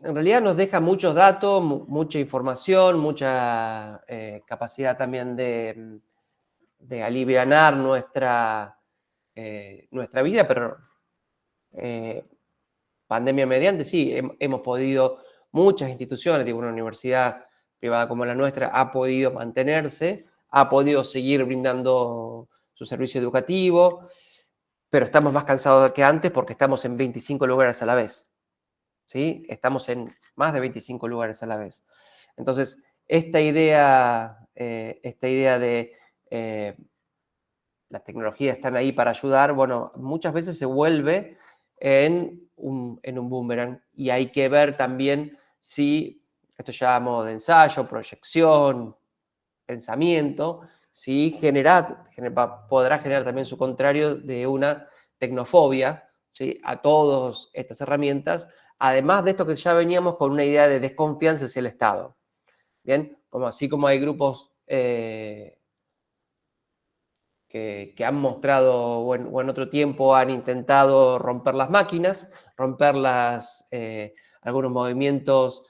en realidad nos deja muchos datos, mucha información, mucha capacidad también de alivianar nuestra vida, pero pandemia mediante, sí, hemos podido, muchas instituciones, digo, una universidad privada como la nuestra ha podido mantenerse, ha podido seguir brindando su servicio educativo, pero estamos más cansados que antes porque estamos en 25 lugares a la vez. ¿Sí? Estamos en más de 25 lugares a la vez. Entonces, esta idea de las tecnologías están ahí para ayudar, bueno, muchas veces se vuelve en un boomerang, y hay que ver también si, esto ya a modo de ensayo, proyección, pensamiento, si podrá generar también su contrario de una tecnofobia, ¿sí?, a todas estas herramientas, además de esto que ya veníamos con una idea de desconfianza hacia el Estado. Bien, así como hay grupos que han mostrado o en otro tiempo han intentado romper las máquinas, algunos movimientos,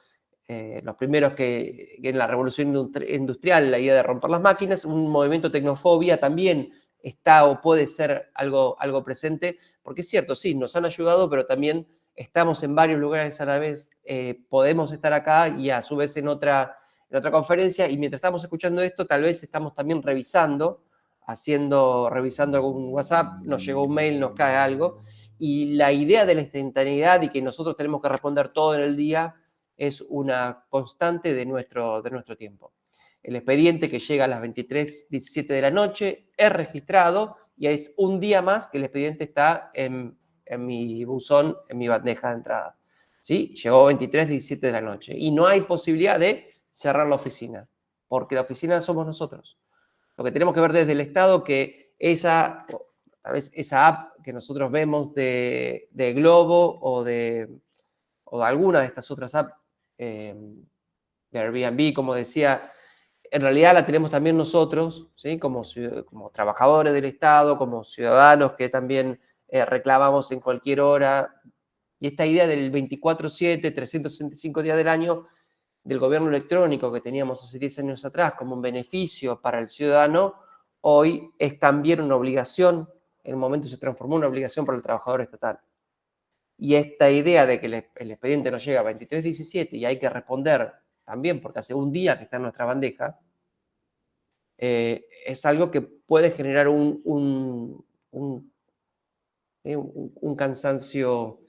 los primeros que en la revolución industrial, la idea de romper las máquinas, un movimiento tecnofobia también está o puede ser algo presente, porque es cierto, sí, nos han ayudado, pero también estamos en varios lugares a la vez, podemos estar acá y a su vez en otra conferencia, y mientras estamos escuchando esto, tal vez estamos también revisando algún WhatsApp, nos llegó un mail, nos cae algo, y la idea de la instantaneidad y que nosotros tenemos que responder todo en el día es una constante de nuestro tiempo. el expediente que llega a las 23:17 de la noche es registrado y es un día más que el expediente está en mi buzón, en mi bandeja de entrada. ¿Sí? Llegó 23:17 de la noche y no hay posibilidad de cerrar la oficina, porque la oficina somos nosotros. Lo que tenemos que ver desde el Estado que tal vez esa app que nosotros vemos de Globo o de alguna de estas otras apps, de Airbnb, como decía, en realidad la tenemos también nosotros, ¿sí? Como trabajadores del Estado, como ciudadanos que también reclamamos en cualquier hora. Y esta idea del 24/7, 365 días del año, del gobierno electrónico que teníamos hace 10 años atrás como un beneficio para el ciudadano, hoy es también una obligación, en un momento se transformó en una obligación para el trabajador estatal. Y esta idea de que el expediente nos llega a 23:17 y hay que responder también, porque hace un día que está en nuestra bandeja, es algo que puede generar un cansancio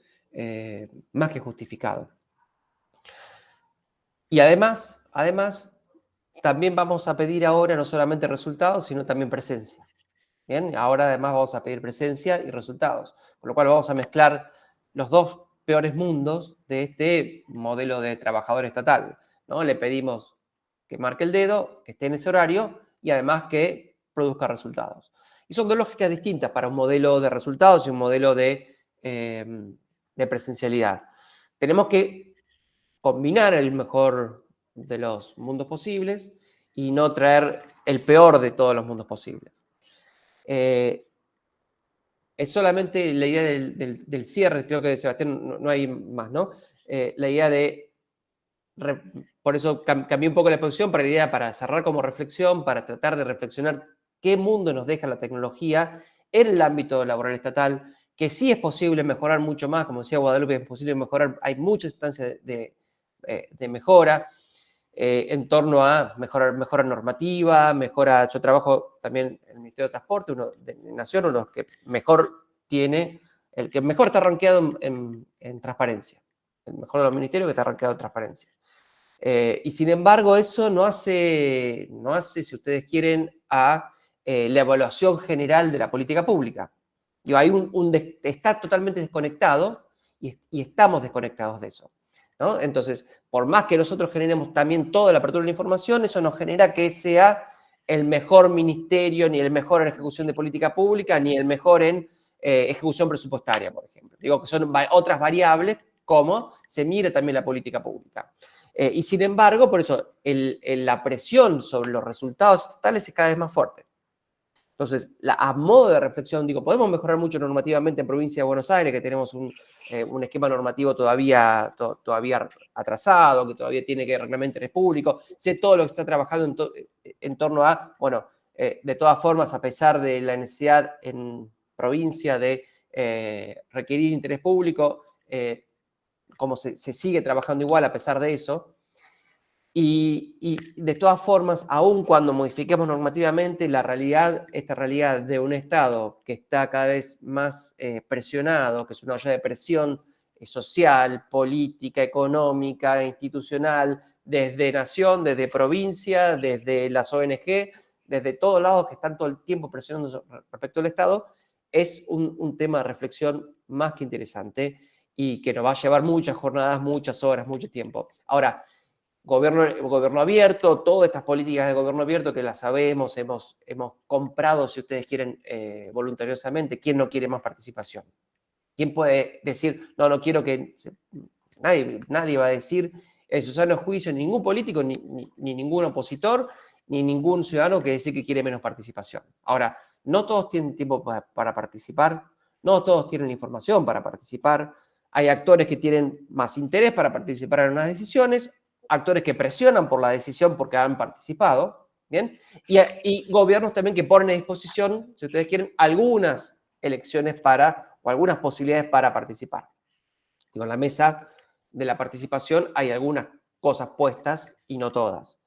más que justificado. Y además, también vamos a pedir ahora no solamente resultados, sino también presencia. Bien, ahora además vamos a pedir presencia y resultados, por lo cual vamos a mezclar los dos peores mundos de este modelo de trabajador estatal, ¿no? Le pedimos que marque el dedo, que esté en ese horario y además que produzca resultados. Y son dos lógicas distintas para un modelo de resultados y un modelo de presencialidad. Tenemos que combinar el mejor de los mundos posibles y no traer el peor de todos los mundos posibles. Es solamente la idea del cierre, creo que de Sebastián no hay más, ¿no? La idea de, por eso cambié un poco la exposición para cerrar como reflexión, para tratar de reflexionar qué mundo nos deja la tecnología en el ámbito laboral estatal, que sí es posible mejorar mucho más, como decía Guadalupe, es posible mejorar, hay muchas instancias de mejora, en torno a mejora normativa, yo trabajo también en el Ministerio de Transporte, uno de Nación, uno que mejor tiene, el que mejor está rankeado en transparencia, el mejor de los ministerios que está rankeado en transparencia. Y sin embargo, eso no hace, si ustedes quieren, a la evaluación general de la política pública. Está totalmente desconectado y estamos desconectados de eso, ¿no? Entonces, por más que nosotros generemos también toda la apertura de la información, eso nos genera que sea el mejor ministerio, ni el mejor en ejecución de política pública, ni el mejor en ejecución presupuestaria, por ejemplo. Digo que son otras variables, como se mira también la política pública. Y sin embargo, por eso, la presión sobre los resultados estatales es cada vez más fuerte. Entonces, a modo de reflexión, digo, podemos mejorar mucho normativamente en provincia de Buenos Aires, que tenemos un esquema normativo todavía atrasado, que todavía tiene que reglamentar el público. Sé todo lo que está trabajando en torno a, bueno, de todas formas, a pesar de la necesidad en provincia de requerir interés público, como se sigue trabajando igual a pesar de eso. Y de todas formas, aun cuando modifiquemos normativamente esta realidad de un Estado que está cada vez más presionado, que es una olla de presión social, política, económica, institucional, desde nación, desde provincia, desde las ONG, desde todos lados que están todo el tiempo presionando respecto al Estado, es un tema de reflexión más que interesante y que nos va a llevar muchas jornadas, muchas horas, mucho tiempo. Ahora, gobierno abierto, todas estas políticas de gobierno abierto que las sabemos, hemos comprado, si ustedes quieren, voluntariosamente. ¿Quién no quiere más participación? ¿Quién puede decir, no quiero que... Nadie va a decir en su sano juicio, ningún político, ni ningún opositor, ni ningún ciudadano que dice que quiere menos participación. Ahora, no todos tienen tiempo para participar, no todos tienen información para participar, hay actores que tienen más interés para participar en unas decisiones, actores que presionan por la decisión porque han participado, ¿bien? Y gobiernos también que ponen a disposición, si ustedes quieren, algunas elecciones o algunas posibilidades para participar. Digo, en la mesa de la participación hay algunas cosas puestas y no todas.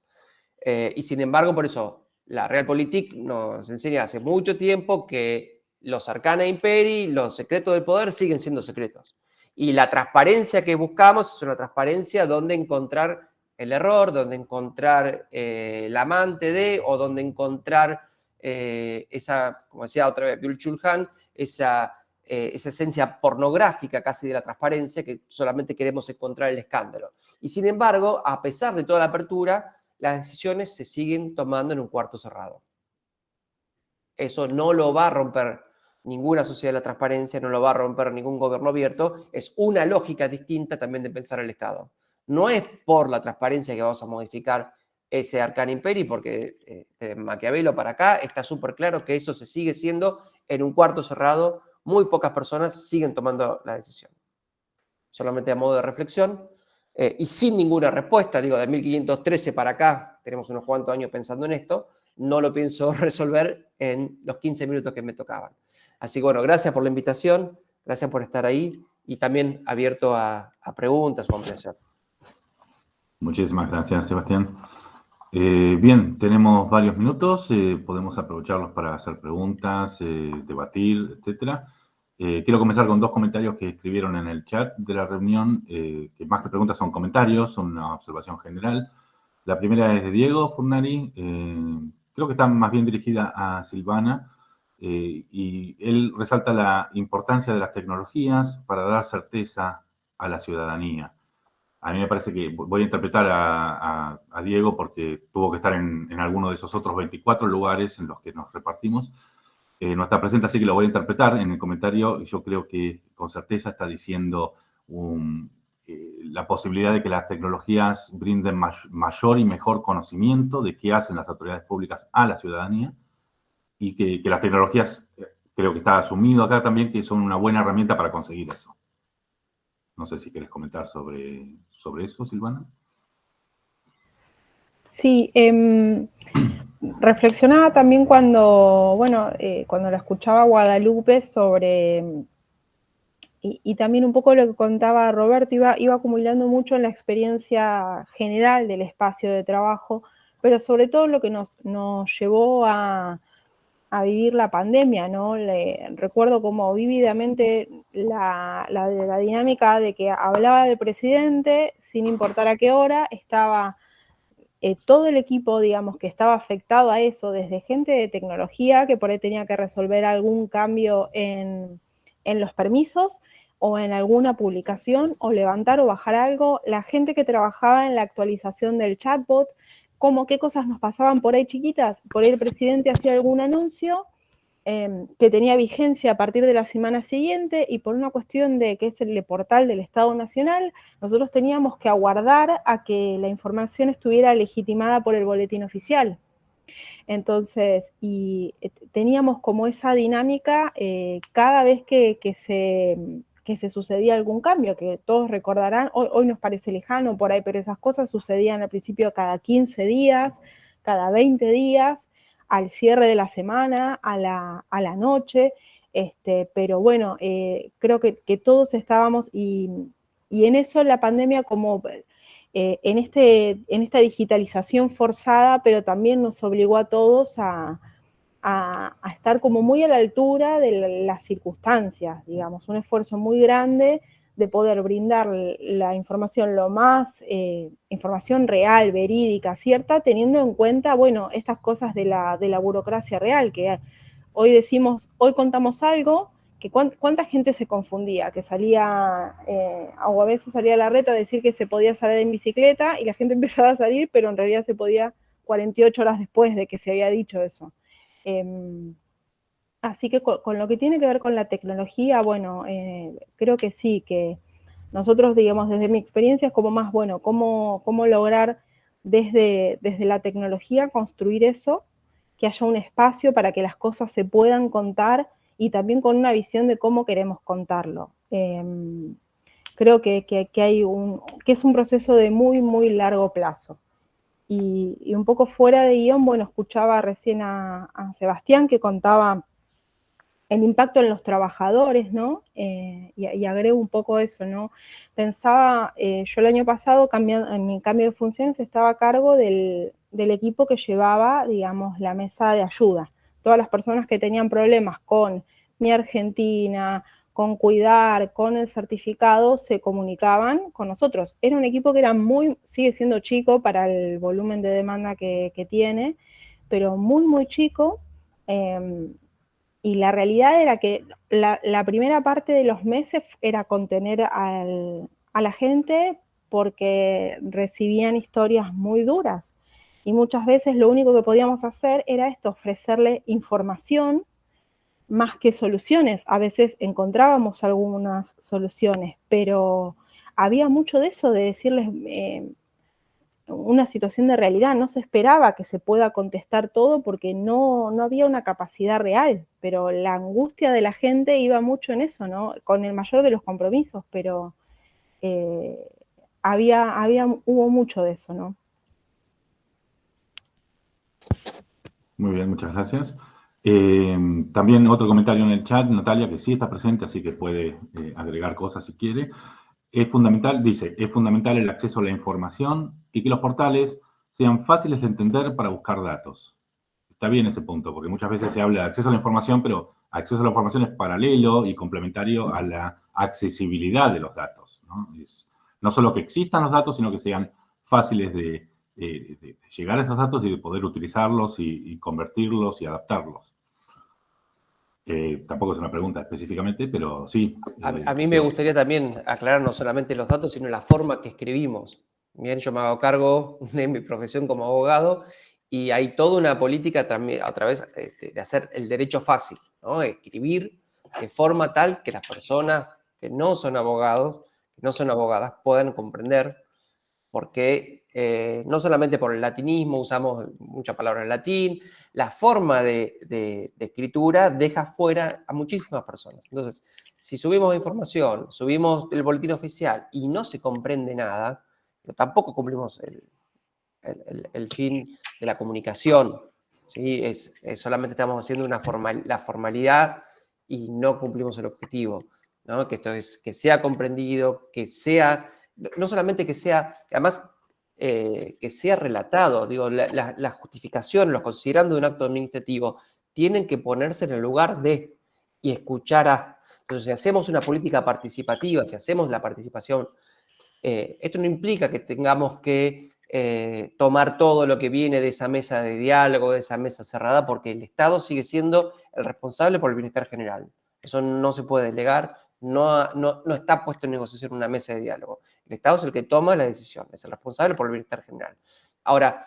Y sin embargo, por eso, la Realpolitik nos enseña hace mucho tiempo que los arcana imperi, los secretos del poder siguen siendo secretos. Y la transparencia que buscamos es una transparencia donde encontrar el error, dónde encontrar el amante de, o dónde encontrar esa, como decía otra vez Byung-Chul Han, esa esencia pornográfica casi de la transparencia, que solamente queremos encontrar el escándalo. Y sin embargo, a pesar de toda la apertura, las decisiones se siguen tomando en un cuarto cerrado. Eso no lo va a romper ninguna sociedad de la transparencia, no lo va a romper ningún gobierno abierto. Es una lógica distinta también de pensar el Estado. No es por la transparencia que vamos a modificar ese arcane imperi, porque de Maquiavelo para acá está súper claro que eso se sigue siendo en un cuarto cerrado. Muy pocas personas siguen tomando la decisión. Solamente a modo de reflexión y sin ninguna respuesta, digo, de 1513 para acá, tenemos unos cuantos años pensando en esto, no lo pienso resolver en los 15 minutos que me tocaban. Así que bueno, gracias por la invitación, gracias por estar ahí y también abierto a preguntas o ampliación. Muchísimas gracias, Sebastián. Bien, tenemos varios minutos, podemos aprovecharlos para hacer preguntas, debatir, etcétera. Quiero comenzar con dos comentarios que escribieron en el chat de la reunión, que más que preguntas son comentarios, son una observación general. La primera es de Diego Furnari, creo que está más bien dirigida a Silvana, y él resalta la importancia de las tecnologías para dar certeza a la ciudadanía. A mí me parece que voy a interpretar a Diego porque tuvo que estar en alguno de esos otros 24 lugares en los que nos repartimos. No está presente, así que lo voy a interpretar en el comentario. Yo creo que con certeza está diciendo la posibilidad de que las tecnologías brinden mayor y mejor conocimiento de qué hacen las autoridades públicas a la ciudadanía y que las tecnologías, creo que está asumido acá también, que son una buena herramienta para conseguir eso. No sé si quieres comentar sobre eso, Silvana. Sí, reflexionaba también cuando la escuchaba a Guadalupe sobre, y también un poco lo que contaba Roberto, iba acumulando mucho en la experiencia general del espacio de trabajo, pero sobre todo lo que nos llevó a vivir la pandemia, ¿no? Recuerdo como vívidamente la dinámica de que hablaba el presidente, sin importar a qué hora, estaba todo el equipo, digamos, que estaba afectado a eso, desde gente de tecnología, que por ahí tenía que resolver algún cambio en los permisos, o en alguna publicación, o levantar o bajar algo, la gente que trabajaba en la actualización del chatbot, como qué cosas nos pasaban por ahí chiquitas, por ahí el presidente hacía algún anuncio que tenía vigencia a partir de la semana siguiente, y por una cuestión de que es el portal del Estado Nacional, nosotros teníamos que aguardar a que la información estuviera legitimada por el boletín oficial. Entonces, y teníamos como esa dinámica cada vez que se sucedía algún cambio, que todos recordarán, hoy nos parece lejano por ahí, pero esas cosas sucedían al principio cada 15 días, cada 20 días, al cierre de la semana, a la noche, pero bueno, creo que todos estábamos, y en eso la pandemia como en esta digitalización forzada, pero también nos obligó a todos a estar como muy a la altura de las circunstancias, digamos, un esfuerzo muy grande de poder brindar la información lo más, información real, verídica, cierta, teniendo en cuenta, bueno, estas cosas de la burocracia real, que hoy decimos, hoy contamos algo, que cuánta gente se confundía, que salía, o a veces salía a la reta a decir que se podía salir en bicicleta, y la gente empezaba a salir, pero en realidad se podía 48 horas después de que se había dicho eso. Así que con lo que tiene que ver con la tecnología, bueno, creo que sí, que nosotros, digamos, desde mi experiencia es como más, bueno, cómo lograr desde la tecnología construir eso, que haya un espacio para que las cosas se puedan contar, y también con una visión de cómo queremos contarlo. Creo que es un proceso de muy, muy largo plazo. Y un poco fuera de guión, bueno, escuchaba recién a Sebastián que contaba el impacto en los trabajadores, ¿no? Y agrego un poco eso, ¿no? Pensaba, yo el año pasado, en mi cambio de funciones, estaba a cargo del equipo que llevaba, digamos, la mesa de ayuda. Todas las personas que tenían problemas con Mi Argentina, con cuidar, con el certificado, se comunicaban con nosotros. Era un equipo que era sigue siendo chico para el volumen de demanda que tiene, pero muy, muy chico. Y la realidad era que la primera parte de los meses era contener a la gente porque recibían historias muy duras. Y muchas veces lo único que podíamos hacer era esto, ofrecerle información más que soluciones. A veces encontrábamos algunas soluciones, pero había mucho de eso, de decirles una situación de realidad. No se esperaba que se pueda contestar todo porque no había una capacidad real, pero la angustia de la gente iba mucho en eso, ¿no? Con el mayor de los compromisos, pero hubo mucho de eso, ¿no? Muy bien, muchas gracias. También otro comentario en el chat, Natalia, que sí está presente, así que puede agregar cosas si quiere. Es fundamental el acceso a la información y que los portales sean fáciles de entender para buscar datos. Está bien ese punto, porque muchas veces se habla de acceso a la información, pero acceso a la información es paralelo y complementario a la accesibilidad de los datos, ¿no? No solo que existan los datos, sino que sean fáciles de llegar a esos datos y de poder utilizarlos y convertirlos y adaptarlos. Tampoco es una pregunta específicamente, pero sí. A mí me gustaría también aclarar no solamente los datos, sino la forma que escribimos. Bien, yo me hago cargo de mi profesión como abogado y hay toda una política también a través de hacer el derecho fácil, ¿no? Escribir de forma tal que las personas que no son abogados, que no son abogadas, puedan comprender, porque no solamente por el latinismo, usamos muchas palabras en latín, la forma de escritura deja fuera a muchísimas personas. Entonces, si subimos información, subimos el boletín oficial y no se comprende nada, tampoco cumplimos el fin de la comunicación, ¿sí? Solamente estamos haciendo la formalidad y no cumplimos el objetivo, ¿no? Que esto es que sea comprendido, que sea, no solamente que sea, además que sea relatado, digo, la justificación, los considerando un acto administrativo, tienen que ponerse en el lugar de y escuchar a. Entonces, si hacemos una política participativa, si hacemos la participación, esto no implica que tengamos que tomar todo lo que viene de esa mesa de diálogo, de esa mesa cerrada, porque el Estado sigue siendo el responsable por el bienestar general. Eso no se puede delegar, no está puesto en negociación una mesa de diálogo. El Estado es el que toma la decisión, es el responsable por el bienestar general. Ahora,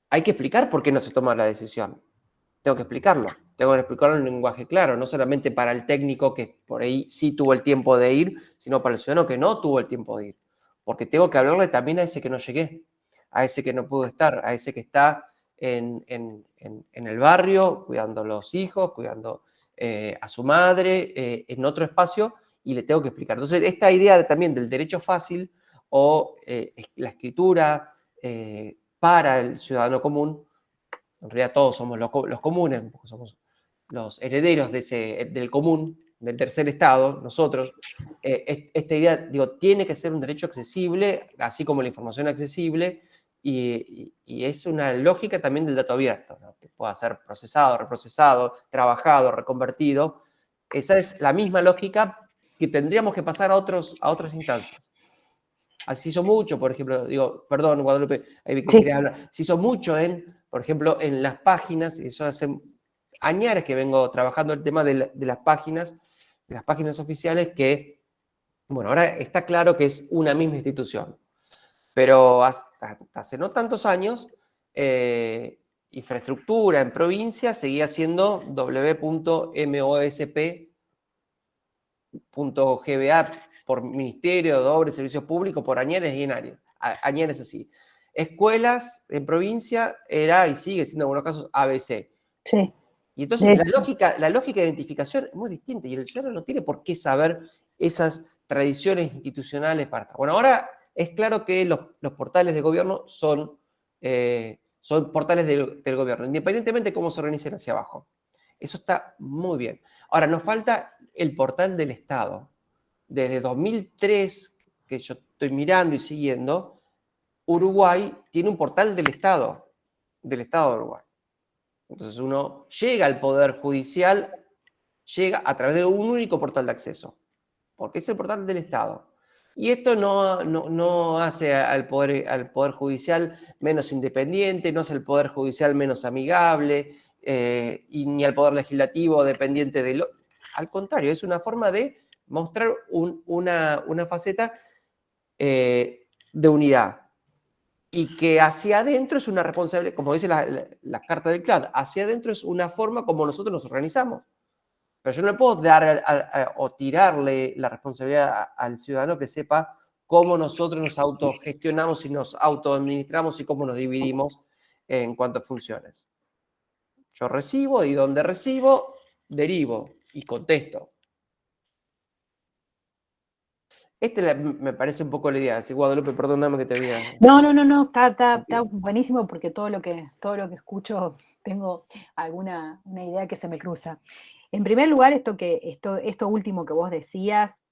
hay que explicar por qué no se toma la decisión. Tengo que explicarlo en un lenguaje claro, no solamente para el técnico que por ahí sí tuvo el tiempo de ir, sino para el ciudadano que no tuvo el tiempo de ir. Porque tengo que hablarle también a ese que no llegué, a ese que no pudo estar, a ese que está en el barrio, cuidando a los hijos, cuidando a su madre, en otro espacio, y le tengo que explicar. Entonces, esta idea también del derecho fácil o la escritura para el ciudadano común, en realidad todos somos los comunes, somos los herederos del común, del tercer estado, nosotros, esta idea, digo, tiene que ser un derecho accesible, así como la información accesible, y es una lógica también del dato abierto, ¿no? Que pueda ser procesado, reprocesado, trabajado, reconvertido. Esa es la misma lógica que tendríamos que pasar a otras instancias. Así hizo mucho, por ejemplo, digo, perdón, Guadalupe, ahí vi que quería hablar, se hizo mucho por ejemplo, en las páginas, y eso hace años que vengo trabajando el tema de las páginas oficiales, que, bueno, ahora está claro que es una misma institución, pero hasta hace no tantos años, infraestructura en provincia seguía siendo www.mosp.gba por Ministerio de Obras y Servicios Públicos, por Añares y en Añares así. Escuelas en provincia era y sigue siendo en algunos casos ABC. Sí. Y entonces la lógica de identificación es muy distinta y el ciudadano no tiene por qué saber esas tradiciones institucionales para estar. Bueno, ahora es claro que los portales de gobierno son portales del gobierno, independientemente de cómo se organicen hacia abajo. Eso está muy bien. Ahora, nos falta el portal del Estado. Desde 2003, que yo estoy mirando y siguiendo, Uruguay tiene un portal del Estado de Uruguay. Entonces uno llega al Poder Judicial, llega a través de un único portal de acceso. porque es el portal del Estado. Y esto no hace al poder Judicial menos independiente, no hace al Poder Judicial menos amigable, y ni al Poder Legislativo dependiente de lo... Al contrario, es una forma de mostrar una faceta de unidad. Y que hacia adentro es una responsabilidad, como dice la carta del CLAD, hacia adentro es una forma como nosotros nos organizamos. Pero yo no le puedo dar o tirarle la responsabilidad al ciudadano que sepa cómo nosotros nos autogestionamos y nos autoadministramos y cómo nos dividimos en cuanto a funciones. Yo recibo y donde recibo, derivo y contesto. Me parece un poco la idea. Sí, Guadalupe, perdóname que te había... No, está buenísimo porque todo lo que escucho tengo una idea que se me cruza. En primer lugar, esto último que vos decías,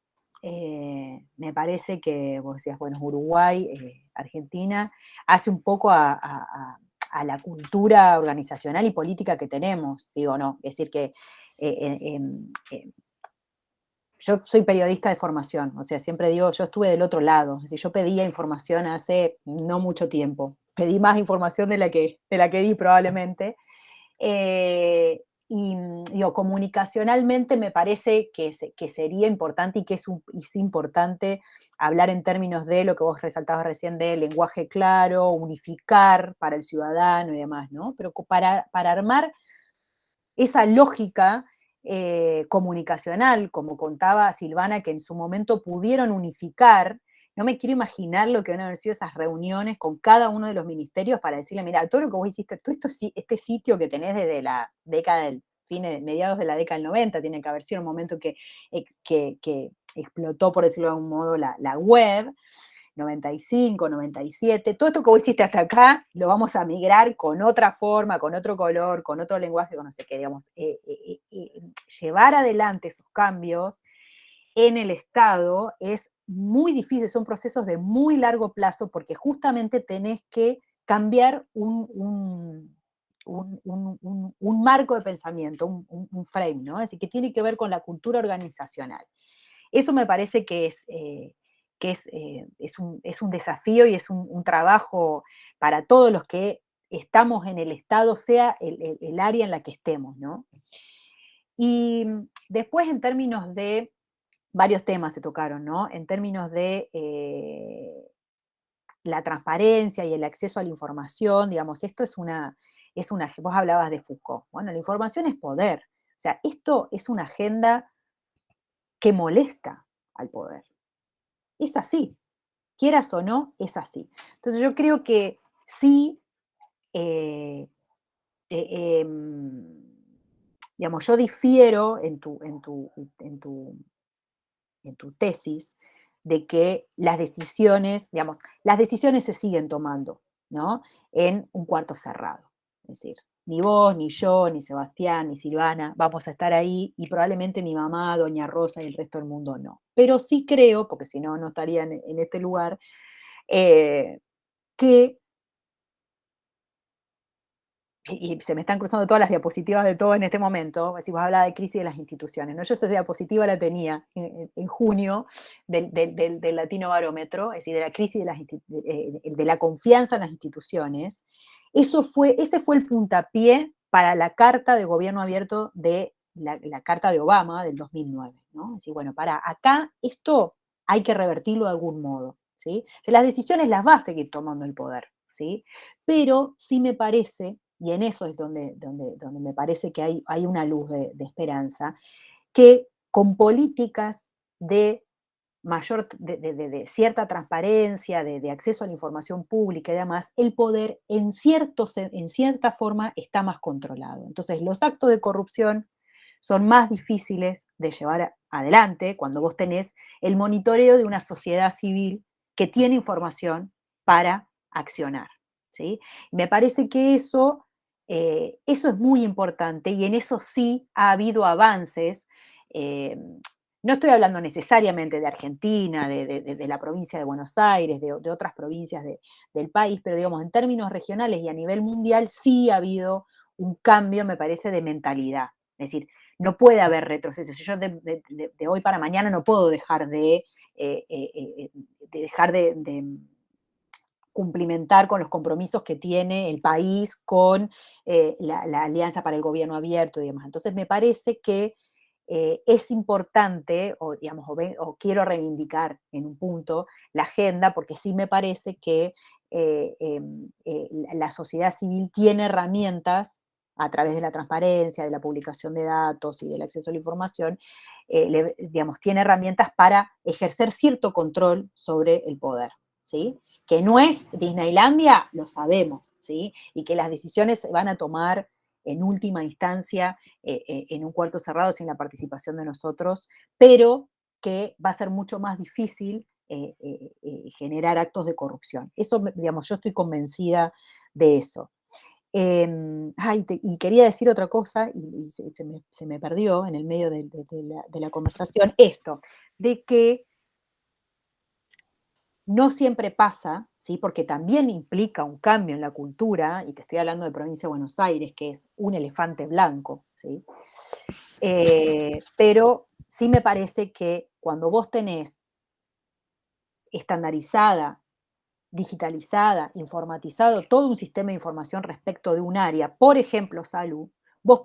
me parece que vos decías, bueno, Uruguay, Argentina, hace un poco a la cultura organizacional y política que tenemos, digo, no, es decir que yo soy periodista de formación, o sea, siempre digo, yo estuve del otro lado, es decir, yo pedía información hace no mucho tiempo, pedí más información de la que di probablemente, y digo, comunicacionalmente me parece que sería importante y que es importante hablar en términos de lo que vos resaltabas recién de lenguaje claro, unificar para el ciudadano y demás, ¿no? Pero para armar esa lógica comunicacional, como contaba Silvana, que en su momento pudieron unificar, no me quiero imaginar lo que van a haber sido esas reuniones con cada uno de los ministerios para decirle, mira, todo lo que vos hiciste, todo este sitio que tenés desde la década del mediados de la década del 90, tiene que haber sido un momento que explotó, por decirlo de algún modo, la web, 95, 97, todo esto que vos hiciste hasta acá, lo vamos a migrar con otra forma, con otro color, con otro lenguaje, con no sé qué, digamos, llevar adelante esos cambios en el Estado es muy difícil, son procesos de muy largo plazo, porque justamente tenés que cambiar un marco de pensamiento, un frame, ¿no? Es decir, que tiene que ver con la cultura organizacional. Eso me parece que es un desafío y es un trabajo para todos los que estamos en el Estado, sea el área en la que estemos, ¿no? Y después, en términos de, varios temas se tocaron, ¿no? En términos de la transparencia y el acceso a la información, digamos, esto vos hablabas de Foucault, bueno, la información es poder, o sea, esto es una agenda que molesta al poder. Es así, quieras o no, es así. Entonces yo creo que sí, digamos, yo difiero en tu tesis de que las decisiones se siguen tomando, ¿no? En un cuarto cerrado. Es decir, ni vos, ni yo, ni Sebastián, ni Silvana vamos a estar ahí y probablemente mi mamá, doña Rosa y el resto del mundo no. Pero sí creo, porque si no, no estaría en este lugar, que, y se me están cruzando todas las diapositivas de todo en este momento, si vos hablabas de crisis de las instituciones, ¿no? Yo esa diapositiva la tenía en junio del Latino Barómetro, es decir, de la crisis de la confianza en las instituciones. Ese fue el puntapié para la carta de gobierno abierto de la carta de Obama del 2009, ¿no? Es decir, bueno, para acá esto hay que revertirlo de algún modo, ¿sí? Las decisiones las va a seguir tomando el poder, ¿sí? Pero sí me parece, y en eso es donde me parece que hay una luz de esperanza, que con políticas de cierta transparencia, de acceso a la información pública y demás, el poder en cierta forma está más controlado. Entonces, los actos de corrupción son más difíciles de llevar adelante cuando vos tenés el monitoreo de una sociedad civil que tiene información para accionar, ¿sí? Me parece que eso es muy importante y en eso sí ha habido avances. No estoy hablando necesariamente de Argentina, de la provincia de Buenos Aires, de otras provincias del país, pero digamos, en términos regionales y a nivel mundial sí ha habido un cambio, me parece, de mentalidad. Es decir, no puede haber retroceso. Yo de hoy para mañana no puedo dejar de cumplimentar con los compromisos que tiene el país con la Alianza para el Gobierno Abierto y demás. Entonces me parece que es importante, o quiero reivindicar en un punto la agenda, porque sí me parece que la sociedad civil tiene herramientas a través de la transparencia, de la publicación de datos y del acceso a la información, tiene herramientas para ejercer cierto control sobre el poder, ¿sí? Que no es Disneylandia, lo sabemos, ¿sí? Y que las decisiones se van a tomar en última instancia en un cuarto cerrado sin la participación de nosotros, pero que va a ser mucho más difícil generar actos de corrupción. Eso, yo estoy convencida de eso. Y quería decir otra cosa, y se me perdió en el medio de la conversación, esto, de que no siempre pasa, ¿sí? Porque también implica un cambio en la cultura, y te estoy hablando de Provincia de Buenos Aires, que es un elefante blanco, ¿sí? Pero sí me parece que cuando vos tenés estandarizada, digitalizada, informatizado todo un sistema de información respecto de un área, por ejemplo, salud, vos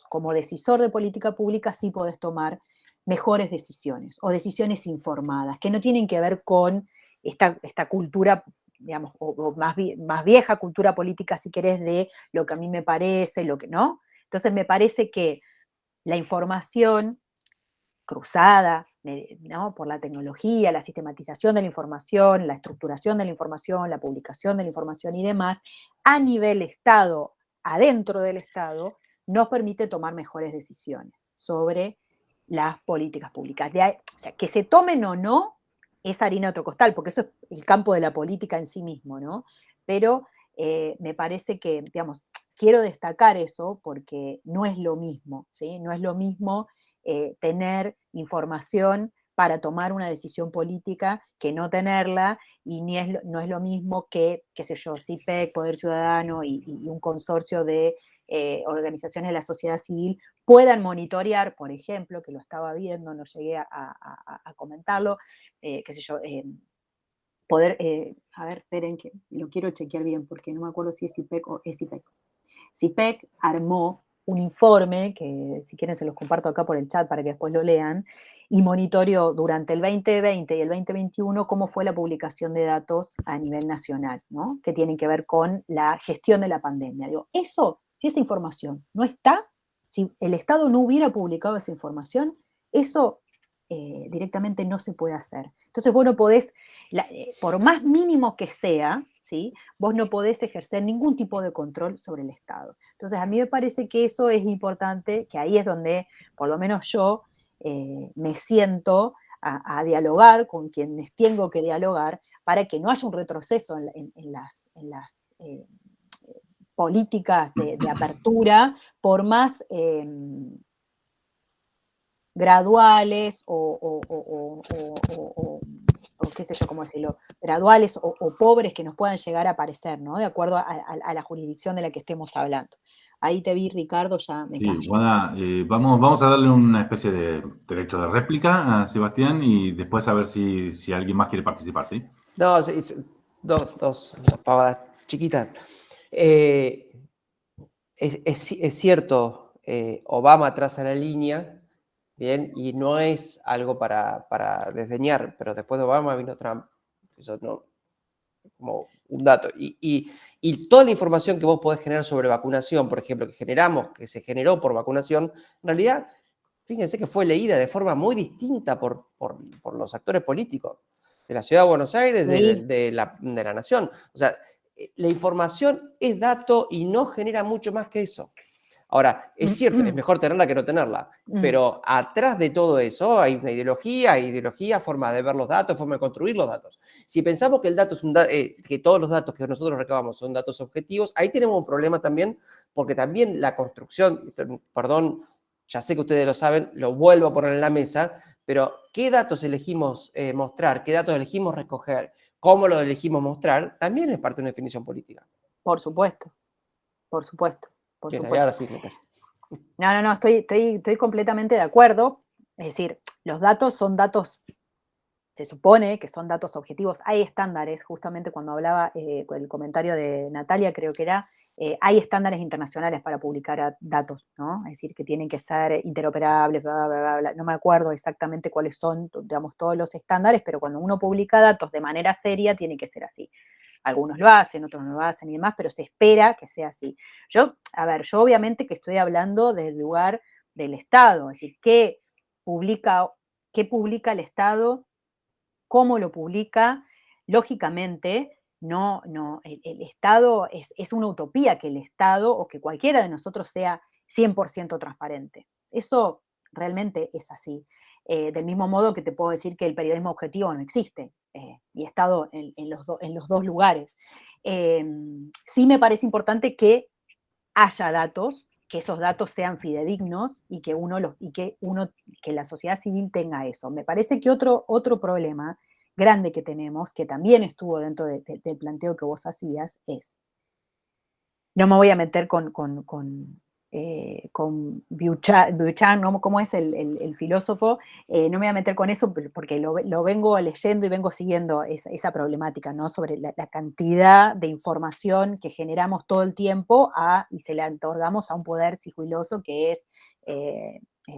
como decisor de política pública sí podés tomar mejores decisiones o decisiones informadas, que no tienen que ver con esta cultura, digamos, o más vieja cultura política, si querés, de lo que a mí me parece, lo que no. Entonces me parece que la información cruzada, ¿no? Por la tecnología, la sistematización de la información, la estructuración de la información, la publicación de la información y demás, a nivel Estado, adentro del Estado, nos permite tomar mejores decisiones sobre las políticas públicas. O sea, que se tomen o no es harina de otro costal, porque eso es el campo de la política en sí mismo, ¿no? Pero me parece que, digamos, quiero destacar eso porque no es lo mismo, ¿sí? No es lo mismo tener información para tomar una decisión política que no tenerla, y no es lo mismo que, qué sé yo, CIPEC, Poder Ciudadano y un consorcio de organizaciones de la sociedad civil puedan monitorear, por ejemplo, que lo estaba viendo, no llegué a comentarlo, qué sé yo, poder, a ver, esperen que lo quiero chequear bien porque no me acuerdo si es CIPEC o es CIPEC. CIPEC armó un informe, que si quieren se los comparto acá por el chat para que después lo lean, y monitoreó durante el 2020 y el 2021 cómo fue la publicación de datos a nivel nacional, ¿no? Que tienen que ver con la gestión de la pandemia. Digo, eso, si esa información no está, si el Estado no hubiera publicado esa información, eso directamente no se puede hacer. Entonces vos no podés, por más mínimo que sea, ¿sí? Vos no podés ejercer ningún tipo de control sobre el Estado. Entonces a mí me parece que eso es importante, que ahí es donde por lo menos yo me siento a dialogar con quienes tengo que dialogar para que no haya un retroceso en las políticas de apertura, por más graduales o qué sé yo cómo decirlo, graduales o pobres que nos puedan llegar a aparecer, ¿no? De acuerdo a la jurisdicción de la que estemos hablando. Ahí te vi, Ricardo, ya me callo. Sí, Guada, vamos a darle una especie de derecho de réplica a Sebastián y después a ver si alguien más quiere participar, ¿sí? No, dos pavadas chiquitas. Es cierto, Obama traza la línea, bien, y no es algo para desdeñar, pero después de Obama vino Trump. Eso no, como un dato. Y toda la información que vos podés generar sobre vacunación, por ejemplo, que se generó por vacunación, en realidad, fíjense que fue leída de forma muy distinta por los actores políticos de la Ciudad de Buenos Aires, Sí. de la Nación. O sea, la información es dato y no genera mucho más que eso. Ahora, es cierto, es mejor tenerla que no tenerla, pero atrás de todo eso hay una ideología, forma de ver los datos, forma de construir los datos. Si pensamos que el dato es que todos los datos que nosotros recabamos son datos objetivos, ahí tenemos un problema también, porque también la construcción, perdón, ya sé que ustedes lo saben, lo vuelvo a poner en la mesa, pero ¿qué datos elegimos mostrar? ¿Qué datos elegimos recoger? ¿Cómo lo elegimos mostrar? También es parte de una definición política. Por supuesto, por supuesto, por Bien, supuesto. ahora sí me callo. No, estoy completamente de acuerdo. Es decir, los datos son datos, se supone que son datos objetivos. Hay estándares, justamente cuando hablaba con el comentario de Natalia, creo que era, hay estándares internacionales para publicar datos, ¿no? Es decir, que tienen que ser interoperables, bla, bla, bla, bla. No me acuerdo exactamente cuáles son, digamos, todos los estándares, pero cuando uno publica datos de manera seria, tiene que ser así. Algunos lo hacen, otros no lo hacen y demás, pero se espera que sea así. Yo obviamente que estoy hablando del lugar del Estado, es decir, qué publica el Estado, cómo lo publica. Lógicamente, el Estado es una utopía que el Estado o que cualquiera de nosotros sea 100% transparente. Eso realmente es así. Del mismo modo que te puedo decir que el periodismo objetivo no existe, y he estado en los dos lugares. Sí me parece importante que haya datos, que esos datos sean fidedignos y que la sociedad civil tenga eso. Me parece que otro problema grande que tenemos, que también estuvo dentro del planteo que vos hacías, es, no me voy a meter con Buchan, ¿no? ¿Cómo es el filósofo? No me voy a meter con eso porque lo vengo leyendo y vengo siguiendo esa problemática, ¿no? Sobre la cantidad de información que generamos todo el tiempo y se la otorgamos a un poder sigiloso que es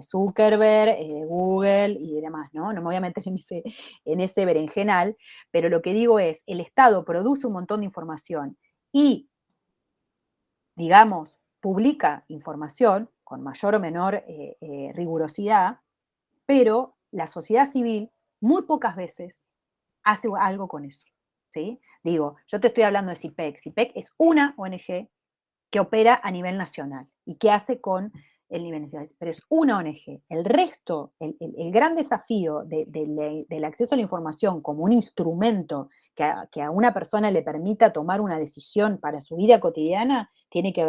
Zuckerberg, Google y demás, ¿no? No me voy a meter en ese berenjenal, pero lo que digo es, el Estado produce un montón de información y, digamos, publica información con mayor o menor rigurosidad, pero la sociedad civil muy pocas veces hace algo con eso, ¿sí? Digo, yo te estoy hablando de CIPEC. CIPEC es una ONG que opera a nivel nacional y que hace con el nivel nacional, pero es una ONG. El resto, el gran desafío del acceso a la información como un instrumento que a una persona le permita tomar una decisión para su vida cotidiana, tiene que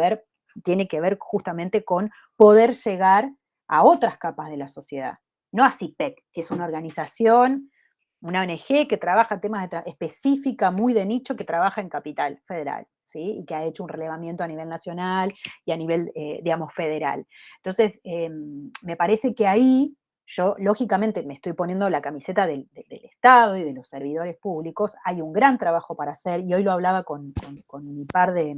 ver justamente con poder llegar a otras capas de la sociedad, no a CIPEC, que es una organización, una ONG que trabaja temas específica, muy de nicho, que trabaja en Capital Federal, ¿sí? Y que ha hecho un relevamiento a nivel nacional y a nivel, digamos, federal. Entonces, me parece que ahí yo, lógicamente, me estoy poniendo la camiseta del Estado y de los servidores públicos. Hay un gran trabajo para hacer, y hoy lo hablaba con mi par de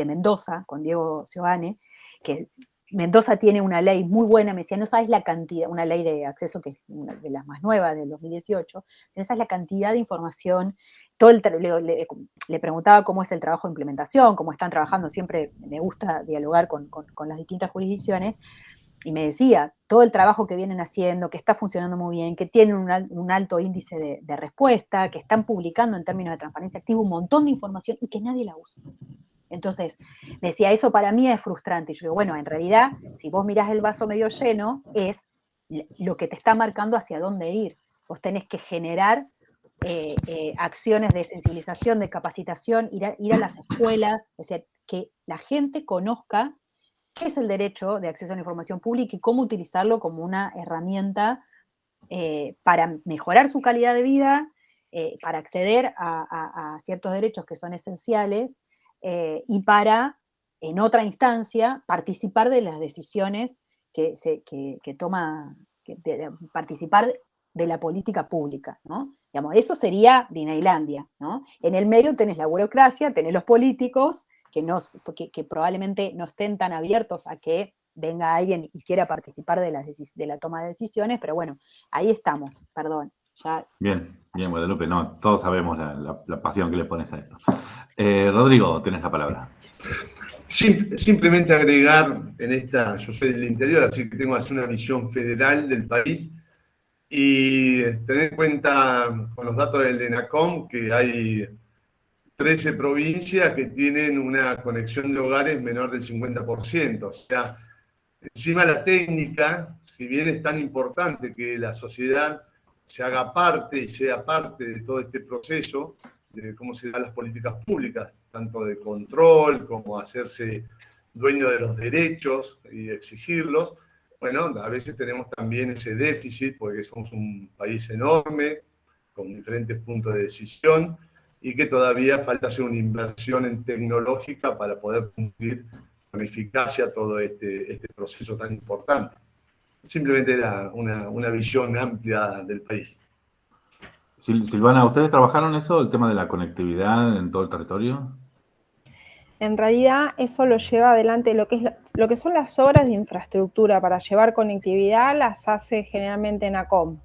Mendoza, con Diego Giovanni, que Mendoza tiene una ley muy buena, me decía, no sabes la cantidad, una ley de acceso que es una de las más nuevas del 2018, no sabes la cantidad de información, le preguntaba cómo es el trabajo de implementación, cómo están trabajando, siempre me gusta dialogar con las distintas jurisdicciones, y me decía todo el trabajo que vienen haciendo, que está funcionando muy bien, que tienen un alto índice de respuesta, que están publicando en términos de transparencia activa un montón de información y que nadie la usa. Entonces, me decía, eso para mí es frustrante. Y yo digo, bueno, en realidad, si vos mirás el vaso medio lleno, es lo que te está marcando hacia dónde ir. Vos tenés que generar acciones de sensibilización, de capacitación, ir a las escuelas, o sea, que la gente conozca qué es el derecho de acceso a la información pública y cómo utilizarlo como una herramienta para mejorar su calidad de vida, para acceder a ciertos derechos que son esenciales, y para, en otra instancia, participar de las decisiones que toma, participar de la política pública, ¿no? Digamos, eso sería Disneylandia, ¿no? En el medio tenés la burocracia, tenés los políticos, que probablemente no estén tan abiertos a que venga alguien y quiera participar de la toma de decisiones, pero bueno, ahí estamos, perdón. Ya. Bien, Guadalupe, no, todos sabemos la pasión que le pones a esto. Rodrigo, tenés la palabra. Simplemente agregar yo soy del interior, así que tengo que hacer una visión federal del país y tener en cuenta con los datos del ENACOM que hay 13 provincias que tienen una conexión de hogares menor del 50%. O sea, encima la técnica, si bien es tan importante que la sociedad se haga parte y sea parte de todo este proceso, de cómo se dan las políticas públicas, tanto de control como hacerse dueño de los derechos y exigirlos, bueno, a veces tenemos también ese déficit porque somos un país enorme, con diferentes puntos de decisión, y que todavía falta hacer una inversión en tecnológica para poder cumplir con con eficacia todo este proceso tan importante. Simplemente era una visión amplia del país. Silvana, ¿ustedes trabajaron eso, el tema de la conectividad en todo el territorio? En realidad eso lo lleva adelante, lo que son las obras de infraestructura para llevar conectividad las hace generalmente ENACOM,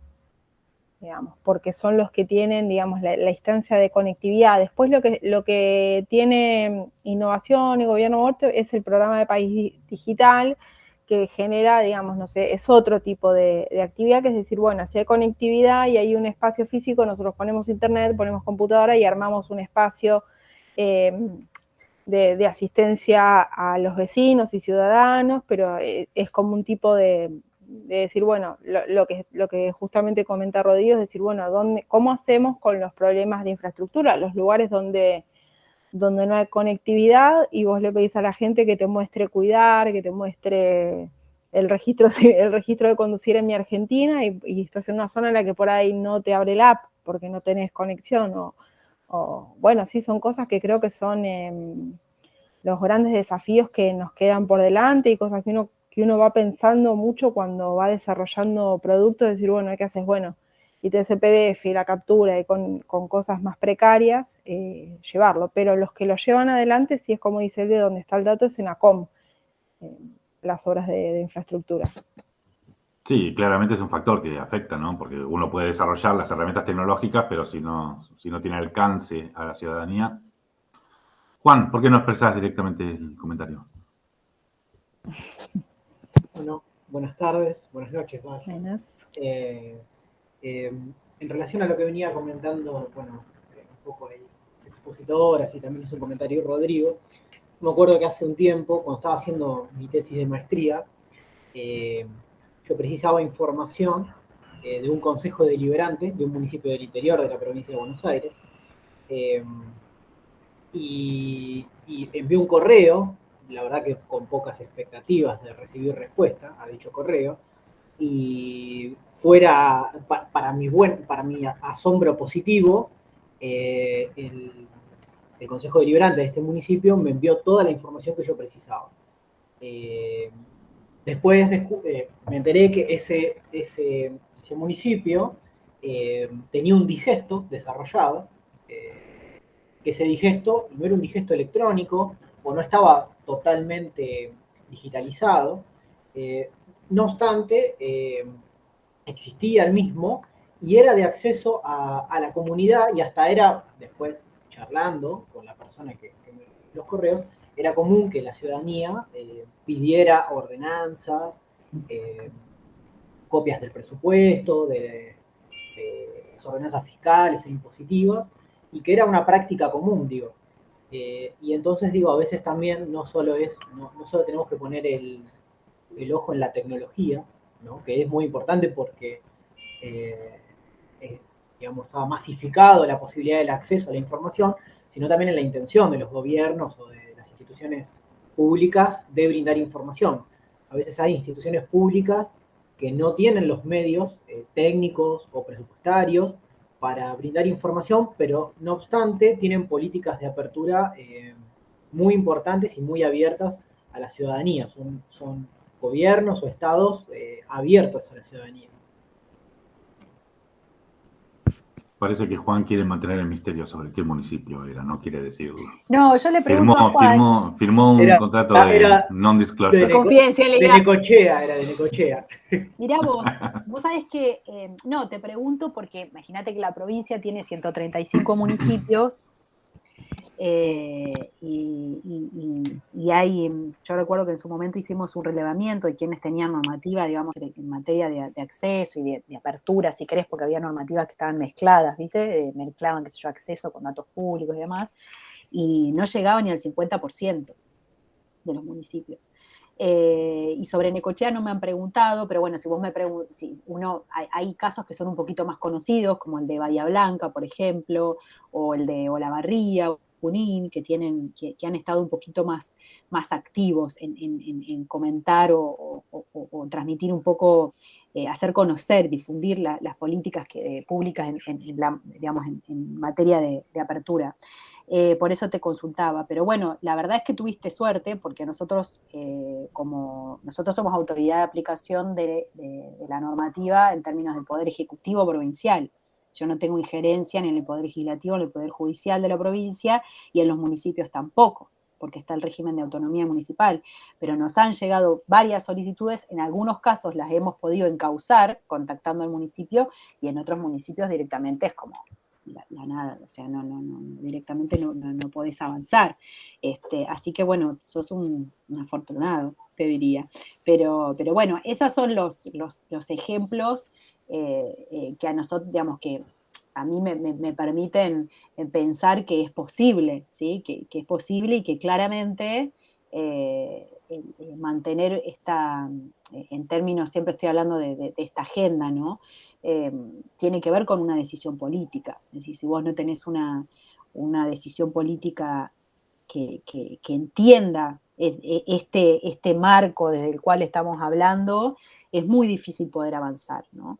digamos, porque son los que tienen, digamos, la instancia de conectividad. Después lo que tiene innovación y gobierno muerto es el programa de País Digital, que genera, digamos, no sé, es otro tipo de actividad, que es decir, bueno, si hay conectividad y hay un espacio físico, nosotros ponemos internet, ponemos computadora y armamos un espacio de asistencia a los vecinos y ciudadanos, pero es como un tipo de decir, bueno, lo que justamente comenta Rodrigo, es decir, bueno, ¿cómo hacemos con los problemas de infraestructura? Los lugares donde no hay conectividad y vos le pedís a la gente que te muestre cuidar, que te muestre el registro de conducir en Mi Argentina y estás en una zona en la que por ahí no te abre la app porque no tenés conexión o bueno, sí, son cosas que creo que son los grandes desafíos que nos quedan por delante y cosas que uno va pensando mucho cuando va desarrollando productos, decir, bueno, ¿qué haces? Bueno, ITS PDF y la captura y con cosas más precarias, llevarlo. Pero los que lo llevan adelante, sí es como dice él, de donde está el dato, es ENACOM, las obras de infraestructura. Sí, claramente es un factor que afecta, ¿no? Porque uno puede desarrollar las herramientas tecnológicas, pero si no tiene alcance a la ciudadanía. Juan, ¿por qué no expresás directamente el comentario? Bueno, buenas tardes, buenas noches. Buenas. En relación a lo que venía comentando, bueno, un poco ahí, las expositoras y también hizo un comentario Rodrigo, me acuerdo que hace un tiempo, cuando estaba haciendo mi tesis de maestría, yo precisaba información de un consejo deliberante de un municipio del interior de la provincia de Buenos Aires, y envié un correo, la verdad que con pocas expectativas de recibir respuesta a dicho correo, y fuera, para mi asombro positivo, el Consejo Deliberante de este municipio me envió toda la información que yo precisaba. Después me enteré que ese municipio tenía un digesto desarrollado, que ese digesto no era un digesto electrónico o no estaba totalmente digitalizado. No obstante, existía el mismo y era de acceso a la comunidad y hasta era, después charlando con la persona que me dio los correos, era común que la ciudadanía pidiera ordenanzas, copias del presupuesto, de las ordenanzas fiscales e impositivas, y que era una práctica común, digo. Y entonces, digo, a veces también no solo tenemos que poner el ojo en la tecnología, ¿no? Que es muy importante porque, digamos, ha masificado la posibilidad del acceso a la información, sino también en la intención de los gobiernos o de las instituciones públicas de brindar información. A veces hay instituciones públicas que no tienen los medios técnicos o presupuestarios para brindar información, pero no obstante tienen políticas de apertura muy importantes y muy abiertas a la ciudadanía. Son gobiernos o estados abiertos a la ciudadanía. Parece que Juan quiere mantener el misterio sobre qué municipio era, no quiere decirlo. No, yo le pregunto a Juan. Firmó un contrato de non-disclosure. De confidencialidad. De Necochea, era de Necochea. Mirá vos sabés que, no, te pregunto porque imagínate que la provincia tiene 135 municipios y hay, yo recuerdo que en su momento hicimos un relevamiento de quienes tenían normativa, digamos, en materia de acceso y de apertura, si querés, porque había normativas que estaban mezcladas, ¿viste? Mezclaban, qué sé yo, acceso con datos públicos y demás, y no llegaba ni al 50% de los municipios. Y sobre Necochea no me han preguntado, pero bueno, si vos me preguntas, hay casos que son un poquito más conocidos, como el de Bahía Blanca, por ejemplo, o el de Olavarría, Junín, que han estado un poquito más activos en comentar o transmitir un poco, hacer conocer, difundir las políticas públicas en materia de apertura. Por eso te consultaba. Pero bueno, la verdad es que tuviste suerte, porque nosotros, como nosotros somos autoridad de aplicación de la normativa en términos del Poder Ejecutivo provincial. Yo no tengo injerencia ni en el Poder Legislativo, ni en el Poder Judicial de la provincia, y en los municipios tampoco, porque está el régimen de autonomía municipal. Pero nos han llegado varias solicitudes, en algunos casos las hemos podido encauzar contactando al municipio, y en otros municipios directamente es como la nada, o sea, directamente no podés avanzar. Así que bueno, sos un afortunado, te diría. Pero bueno, esos son los ejemplos que a nosotros, digamos, que a mí me permiten pensar que es posible, ¿sí? Que es posible y que claramente mantener esta, en términos, siempre estoy hablando de esta agenda, ¿no? Tiene que ver con una decisión política. Es decir, si vos no tenés una decisión política que entienda este marco desde el cual estamos hablando, es muy difícil poder avanzar, ¿no?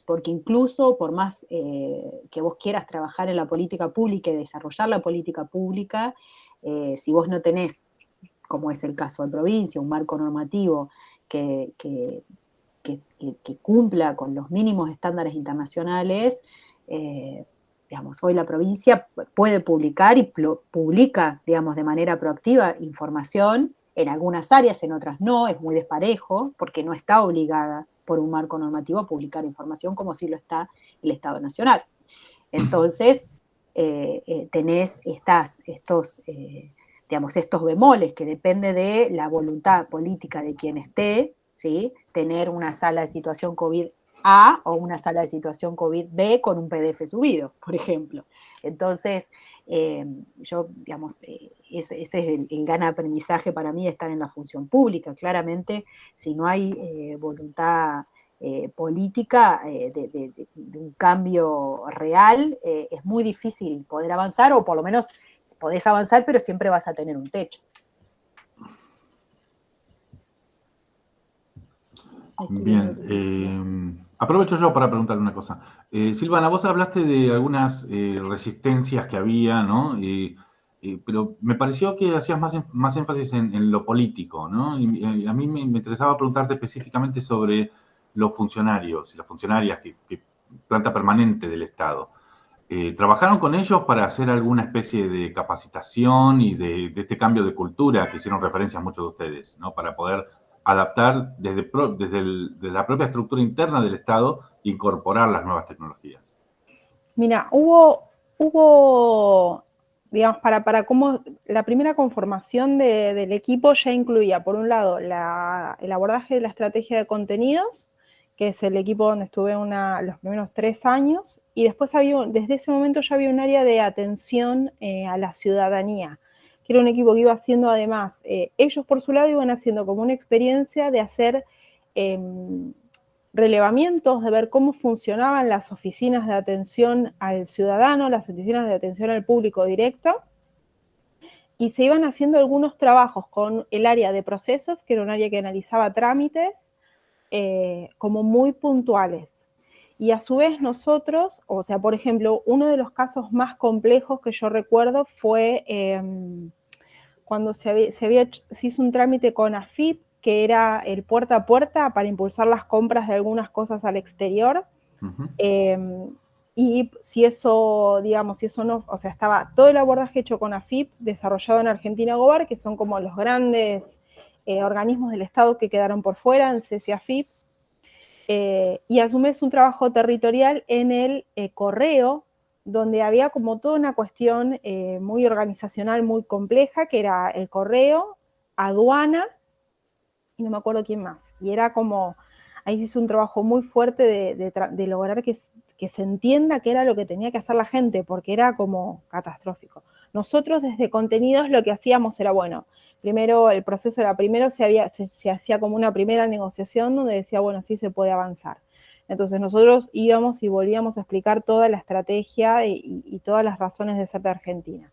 Porque incluso por más que vos quieras trabajar en la política pública y desarrollar la política pública, si vos no tenés, como es el caso de provincia, un marco normativo que cumpla con los mínimos estándares internacionales, digamos, hoy la provincia puede publicar y publica, digamos, de manera proactiva información, en algunas áreas, en otras no, es muy desparejo, porque no está obligada por un marco normativo a publicar información como si lo está el Estado Nacional. Entonces, tenés estos bemoles que depende de la voluntad política de quien esté, ¿sí? Tener una sala de situación COVID-A o una sala de situación COVID-B con un PDF subido, por ejemplo. Entonces, yo, digamos, ese es el gran aprendizaje para mí de estar en la función pública. Claramente, si no hay voluntad política de un cambio real, es muy difícil poder avanzar, o por lo menos podés avanzar, pero siempre vas a tener un techo. Bien, aprovecho yo para preguntarle una cosa. Silvana, vos hablaste de algunas resistencias que había, ¿no? Pero me pareció que hacías más énfasis en lo político, ¿no? Y a mí me interesaba preguntarte específicamente sobre los funcionarios y las funcionarias que planta permanente del Estado. ¿Trabajaron con ellos para hacer alguna especie de capacitación y de este cambio de cultura que hicieron referencia a muchos de ustedes, ¿no? Para poder adaptar desde la propia estructura interna del Estado e incorporar las nuevas tecnologías? Mira, hubo digamos, para cómo la primera conformación del equipo ya incluía, por un lado, el abordaje de la estrategia de contenidos, que es el equipo donde estuve los primeros 3 años, y después desde ese momento ya había un área de atención a la ciudadanía, que era un equipo que iba haciendo además, ellos por su lado iban haciendo como una experiencia de hacer relevamientos, de ver cómo funcionaban las oficinas de atención al ciudadano, las oficinas de atención al público directo, y se iban haciendo algunos trabajos con el área de procesos, que era un área que analizaba trámites, como muy puntuales. Y a su vez nosotros, o sea, por ejemplo, uno de los casos más complejos que yo recuerdo fue cuando se hizo un trámite con AFIP, que era el puerta a puerta para impulsar las compras de algunas cosas al exterior. Uh-huh. Y si eso no, o sea, estaba todo el abordaje hecho con AFIP, desarrollado en Argentina Gobar, que son como los grandes organismos del Estado que quedaron por fuera, en CECIAFIP, y a su vez un trabajo territorial en el correo, donde había como toda una cuestión muy organizacional, muy compleja, que era el correo, aduana, y no me acuerdo quién más. Y era como, ahí se hizo un trabajo muy fuerte de lograr que se entienda qué era lo que tenía que hacer la gente, porque era como catastrófico. Nosotros desde contenidos lo que hacíamos era, bueno, primero el proceso era, se hacía como una primera negociación donde decía, bueno, sí se puede avanzar. Entonces nosotros íbamos y volvíamos a explicar toda la estrategia y todas las razones de ser de Argentina.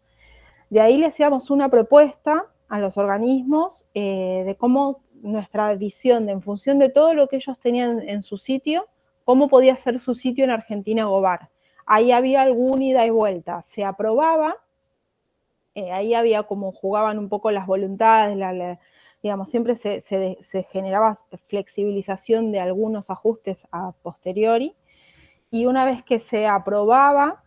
De ahí le hacíamos una propuesta a los organismos de cómo nuestra visión, en función de todo lo que ellos tenían en su sitio, cómo podía ser su sitio en Argentina Gobar, ahí había alguna ida y vuelta. Se aprobaba, ahí había como jugaban un poco las voluntades, digamos, siempre se generaba flexibilización de algunos ajustes a posteriori, y una vez que se aprobaba,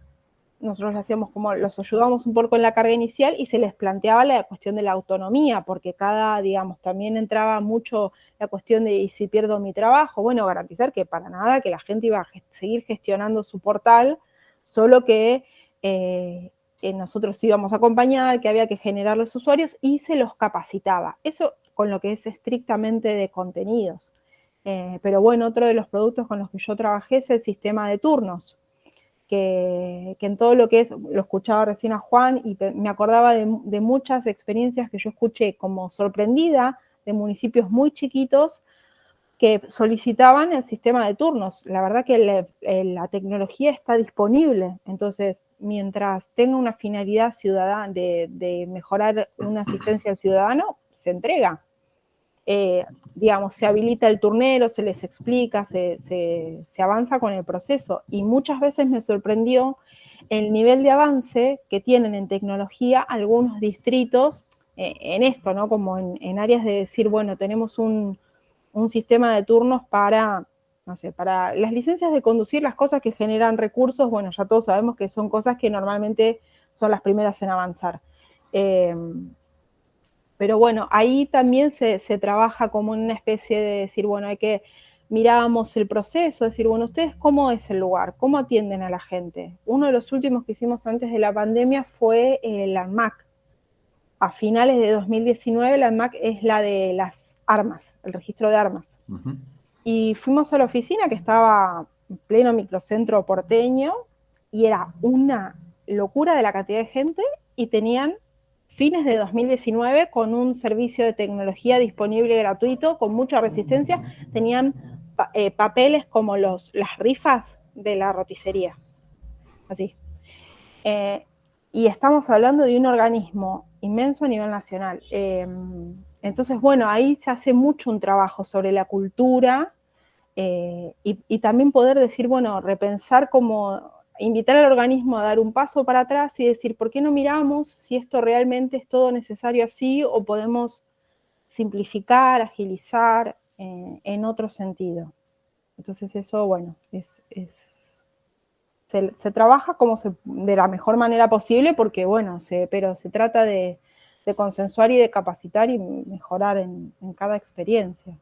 nosotros hacíamos como, los ayudábamos un poco en la carga inicial y se les planteaba la cuestión de la autonomía, porque digamos, también entraba mucho la cuestión de, ¿y si pierdo mi trabajo? Bueno, garantizar que para nada, que la gente iba a seguir gestionando su portal, solo que nosotros íbamos a acompañar, que había que generar los usuarios y se los capacitaba. Eso con lo que es estrictamente de contenidos. Pero bueno, otro de los productos con los que yo trabajé es el sistema de turnos, que en todo lo que es, lo escuchaba recién a Juan y me acordaba de muchas experiencias que yo escuché como sorprendida de municipios muy chiquitos que solicitaban el sistema de turnos. La verdad que la tecnología está disponible, entonces mientras tenga una finalidad ciudadana de mejorar una asistencia al ciudadano, se entrega. Digamos, se habilita el turnero, se les explica, se avanza con el proceso, y muchas veces me sorprendió el nivel de avance que tienen en tecnología algunos distritos en esto, ¿no? Como en áreas de decir, bueno, tenemos un sistema de turnos para, no sé, para las licencias de conducir, las cosas que generan recursos, bueno, ya todos sabemos que son cosas que normalmente son las primeras en avanzar. Pero bueno, ahí también se trabaja como en una especie de decir, bueno, mirábamos el proceso, decir, bueno, ¿ustedes cómo es el lugar? ¿Cómo atienden a la gente? Uno de los últimos que hicimos antes de la pandemia fue la ANMAC. A finales de 2019, la ANMAC es la de las armas, el registro de armas. Uh-huh. Y fuimos a la oficina que estaba en pleno microcentro porteño, y era una locura de la cantidad de gente, y tenían fines de 2019 con un servicio de tecnología disponible gratuito, con mucha resistencia, tenían papeles como las rifas de la roticería, así. Y estamos hablando de un organismo inmenso a nivel nacional. Entonces, bueno, ahí se hace mucho un trabajo sobre la cultura, y también poder decir, bueno, repensar como invitar al organismo a dar un paso para atrás y decir, ¿por qué no miramos si esto realmente es todo necesario así o podemos simplificar, agilizar en otro sentido? Entonces eso, bueno, se trabaja como de la mejor manera posible, porque bueno, pero se trata de consensuar y de capacitar y mejorar en cada experiencia.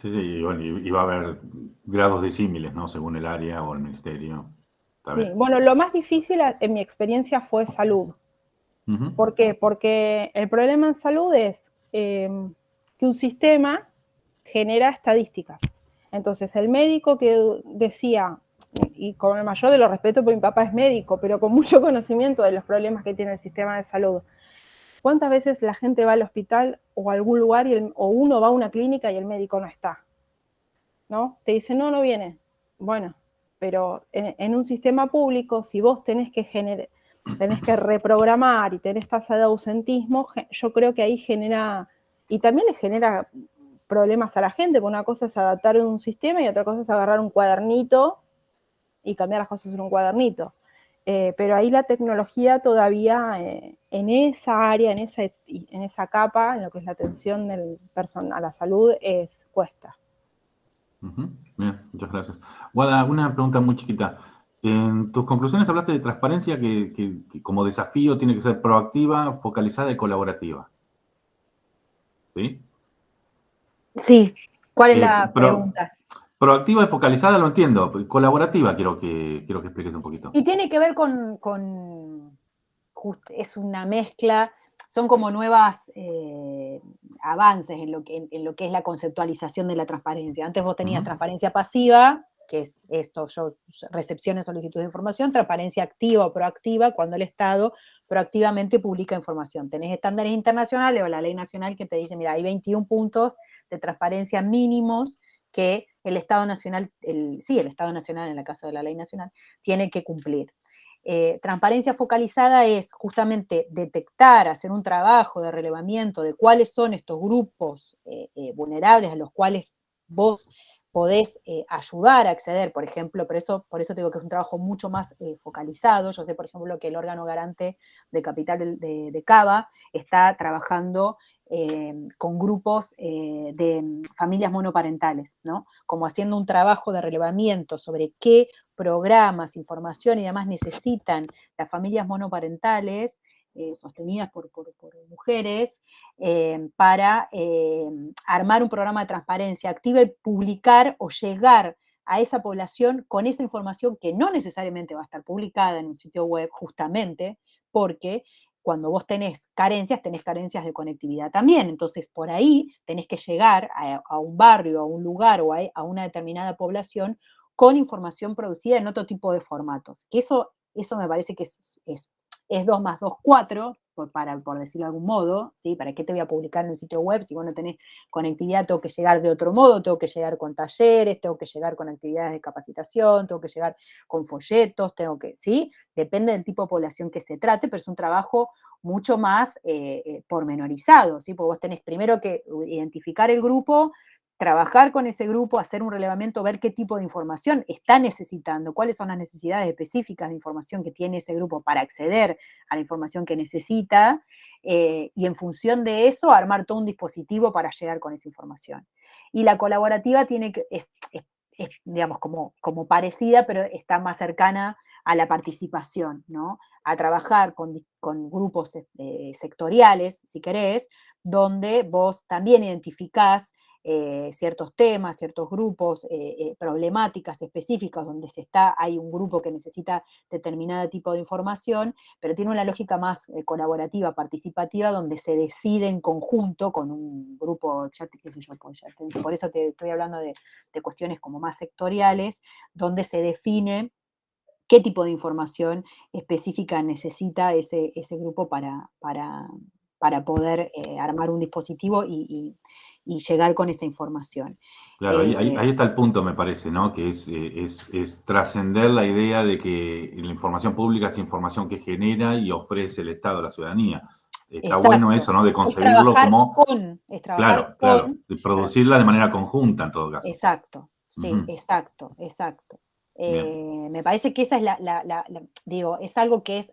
Sí, y bueno, y va a haber grados disímiles, ¿no? Según el área o el ministerio. Sí, bueno, lo más difícil en mi experiencia fue salud. Uh-huh. ¿Por qué? Porque el problema en salud es que un sistema genera estadísticas. Entonces, el médico que decía, y con el mayor de los respetos, porque mi papá es médico, pero con mucho conocimiento de los problemas que tiene el sistema de salud, ¿cuántas veces la gente va al hospital o a algún lugar o uno va a una clínica y el médico no está? ¿No? Te dice, no viene. Bueno, pero en un sistema público, si vos tenés que reprogramar y tenés tasa de ausentismo, yo creo que ahí genera, y también le genera problemas a la gente, porque una cosa es adaptar un sistema y otra cosa es agarrar un cuadernito y cambiar las cosas en un cuadernito. Pero ahí la tecnología todavía en esa área, en esa capa, en lo que es la atención del personal a la salud, cuesta. Uh-huh. Bien, muchas gracias. Guada, una pregunta muy chiquita. En tus conclusiones hablaste de transparencia que como desafío tiene que ser proactiva, focalizada y colaborativa. ¿Sí? Sí. ¿Cuál es la pregunta? Proactiva y focalizada lo entiendo. Colaborativa quiero que expliques un poquito. Y tiene que ver es una mezcla, son como nuevas avances en lo que es la conceptualización de la transparencia. Antes vos tenías transparencia pasiva, que es esto, recepciones, solicitudes de información, transparencia activa o proactiva, cuando el Estado proactivamente publica información. Tenés estándares internacionales o la ley nacional que te dice, mira, hay 21 puntos de transparencia mínimos que el Estado Nacional, el Estado Nacional, en el caso de la ley nacional, tiene que cumplir. Transparencia focalizada es justamente detectar, hacer un trabajo de relevamiento de cuáles son estos grupos vulnerables a los cuales vos podés ayudar a acceder, por ejemplo, por eso te digo que es un trabajo mucho más focalizado. Yo sé, por ejemplo, que el órgano garante de capital de Cava está trabajando con grupos de familias monoparentales, ¿no? Como haciendo un trabajo de relevamiento sobre qué programas, información y demás necesitan las familias monoparentales sostenidas por mujeres, para armar un programa de transparencia activa y publicar o llegar a esa población con esa información que no necesariamente va a estar publicada en un sitio web, justamente porque cuando vos tenés carencias de conectividad también. Entonces, por ahí tenés que llegar a un barrio, a un lugar o a una determinada población con información producida en otro tipo de formatos. Que eso me parece que es 2 más 2, 4, por decirlo de algún modo, ¿sí? ¿Para qué te voy a publicar en un sitio web si vos no tenés conectividad? Tengo que llegar de otro modo, tengo que llegar con talleres, tengo que llegar con actividades de capacitación, tengo que llegar con folletos, ¿sí? Depende del tipo de población que se trate, pero es un trabajo mucho más pormenorizado, ¿sí? Porque vos tenés primero que identificar el grupo, trabajar con ese grupo, hacer un relevamiento, ver qué tipo de información está necesitando, cuáles son las necesidades específicas de información que tiene ese grupo para acceder a la información que necesita, y en función de eso armar todo un dispositivo para llegar con esa información. Y la colaborativa es digamos, como parecida, pero está más cercana a la participación, ¿no? A trabajar con grupos sectoriales, si querés, donde vos también identificás ciertos temas, ciertos grupos, problemáticas específicas donde hay un grupo que necesita determinado tipo de información, pero tiene una lógica más colaborativa, participativa, donde se decide en conjunto con un grupo, qué sé yo, por eso te estoy hablando de cuestiones como más sectoriales, donde se define qué tipo de información específica necesita ese grupo para poder armar un dispositivo y llegar con esa información. Claro, ahí está el punto, me parece, ¿no? Que es trascender la idea de que la información pública es información que genera y ofrece el Estado a la ciudadanía. Está Exacto. bueno eso, ¿no? De concebirlo como... Claro, de producirla de manera conjunta, en todo caso. Exacto, sí, exacto. Me parece que esa es digo, es algo que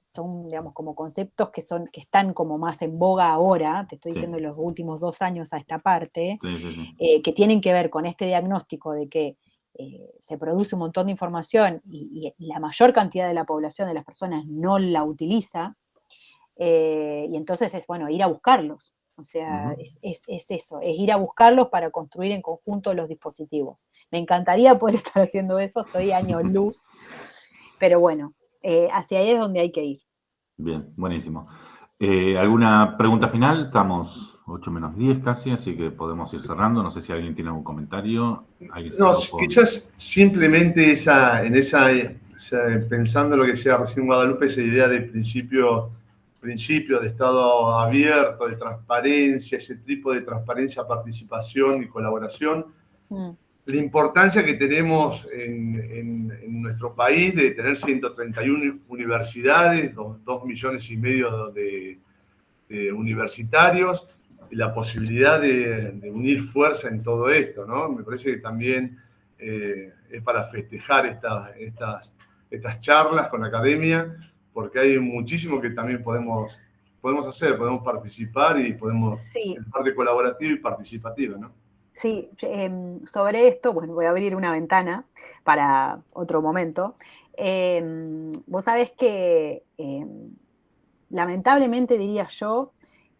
son, digamos, como conceptos que están como más en boga ahora, te estoy diciendo los últimos 2 años a esta parte, que tienen que ver con este diagnóstico de que se produce un montón de información y la mayor cantidad de la población, de las personas, no la utiliza, y entonces es, bueno, ir a buscarlos. O sea, es eso, es ir a buscarlos para construir en conjunto los dispositivos. Me encantaría poder estar haciendo eso, estoy años luz, pero bueno, hacia ahí es donde hay que ir. Bien, buenísimo. ¿Alguna pregunta final? Estamos 8 menos 10 casi, así que podemos ir cerrando. No sé si alguien tiene algún comentario. No, quizás simplemente pensando lo que decía recién Guadalupe, esa idea de principio de Estado abierto, de transparencia, ese tipo de transparencia, participación y colaboración. La importancia que tenemos en nuestro país de tener 131 universidades, 2,5 millones de universitarios, y la posibilidad de unir fuerza en todo esto, ¿no? Me parece que también es para festejar estas charlas con la academia, porque hay muchísimo que también podemos hacer, podemos participar y podemos en parte colaborativa y participativa, ¿no? Sí, sobre esto, bueno, voy a abrir una ventana para otro momento. Vos sabés que lamentablemente, diría yo,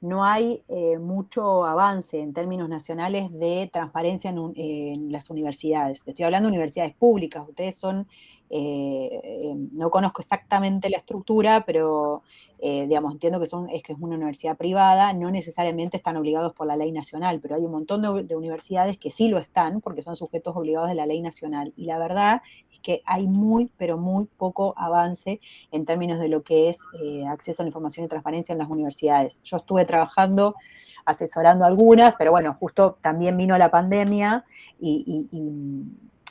no hay mucho avance en términos nacionales de transparencia en las universidades. Te estoy hablando de universidades públicas. Ustedes son, no conozco exactamente la estructura, pero digamos, entiendo que es una universidad privada, no necesariamente están obligados por la ley nacional, pero hay un montón de universidades que sí lo están, porque son sujetos obligados de la ley nacional. Y la verdad es que hay muy, pero muy poco avance en términos de lo que es acceso a la información y transparencia en las universidades. Yo estuve trabajando, asesorando algunas, pero bueno, justo también vino la pandemia y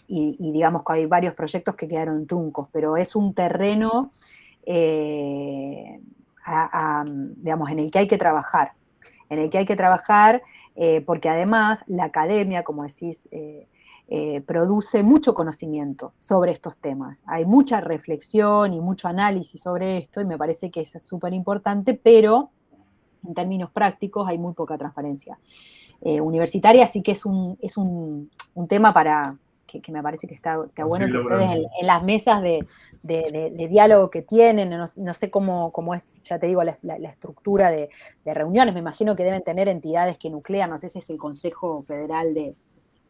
digamos que hay varios proyectos que quedaron truncos, pero es un terreno, digamos, en el que hay que trabajar. porque además la academia, como decís, produce mucho conocimiento sobre estos temas. Hay mucha reflexión y mucho análisis sobre esto, y me parece que es súper importante, pero en términos prácticos hay muy poca transparencia universitaria, así que es un tema para que me parece que está bueno que ustedes en las mesas de diálogo que tienen, no sé cómo es, ya te digo, la estructura de reuniones, me imagino que deben tener entidades que nuclean, no sé si es el Consejo Federal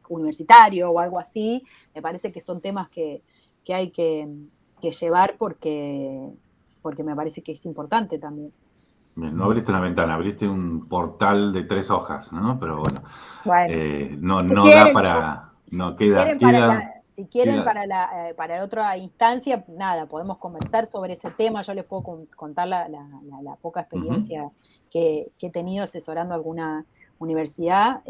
Universitario o algo así, me parece que son temas que hay que llevar porque me parece que es importante también. Bien, no abriste una ventana, abriste un portal de 3 hojas, ¿no? Pero bueno, no si da quieren, para... No, si quieren para otra instancia, nada, podemos conversar sobre ese tema. Yo les puedo contar la poca experiencia que he tenido asesorando alguna universidad,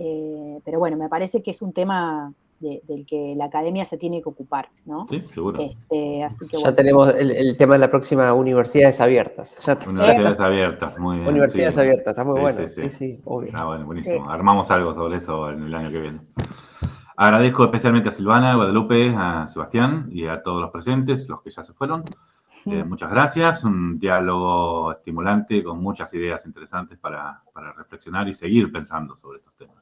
pero bueno, me parece que es un tema del que la academia se tiene que ocupar, ¿no? Sí, seguro. Así que ya tenemos el tema de la próxima Universidades Abiertas. Universidades Abiertas, muy bien. Universidades Abiertas, está muy bueno. Sí, obvio. Ah, bueno, buenísimo. Sí. Armamos algo sobre eso en el año que viene. Agradezco especialmente a Silvana, a Guadalupe, a Sebastián y a todos los presentes, los que ya se fueron. Muchas gracias. Un diálogo estimulante con muchas ideas interesantes para reflexionar y seguir pensando sobre estos temas.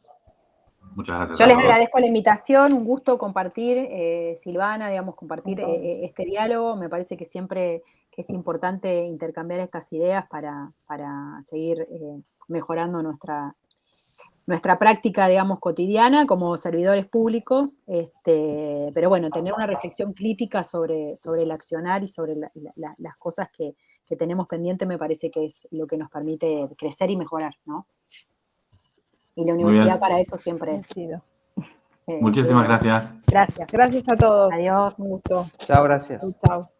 Muchas gracias. Yo les agradezco la invitación, un gusto compartir, Silvana, digamos, compartir este diálogo. Me parece que siempre es importante intercambiar estas ideas para seguir mejorando nuestra práctica, digamos, cotidiana como servidores públicos, pero bueno, tener una reflexión crítica sobre el accionar y sobre las cosas que tenemos pendiente me parece que es lo que nos permite crecer y mejorar, ¿no? Y la universidad para eso siempre es. Muchísimas gracias. Gracias. Gracias a todos. Adiós. Un gusto. Chao, gracias. Chao.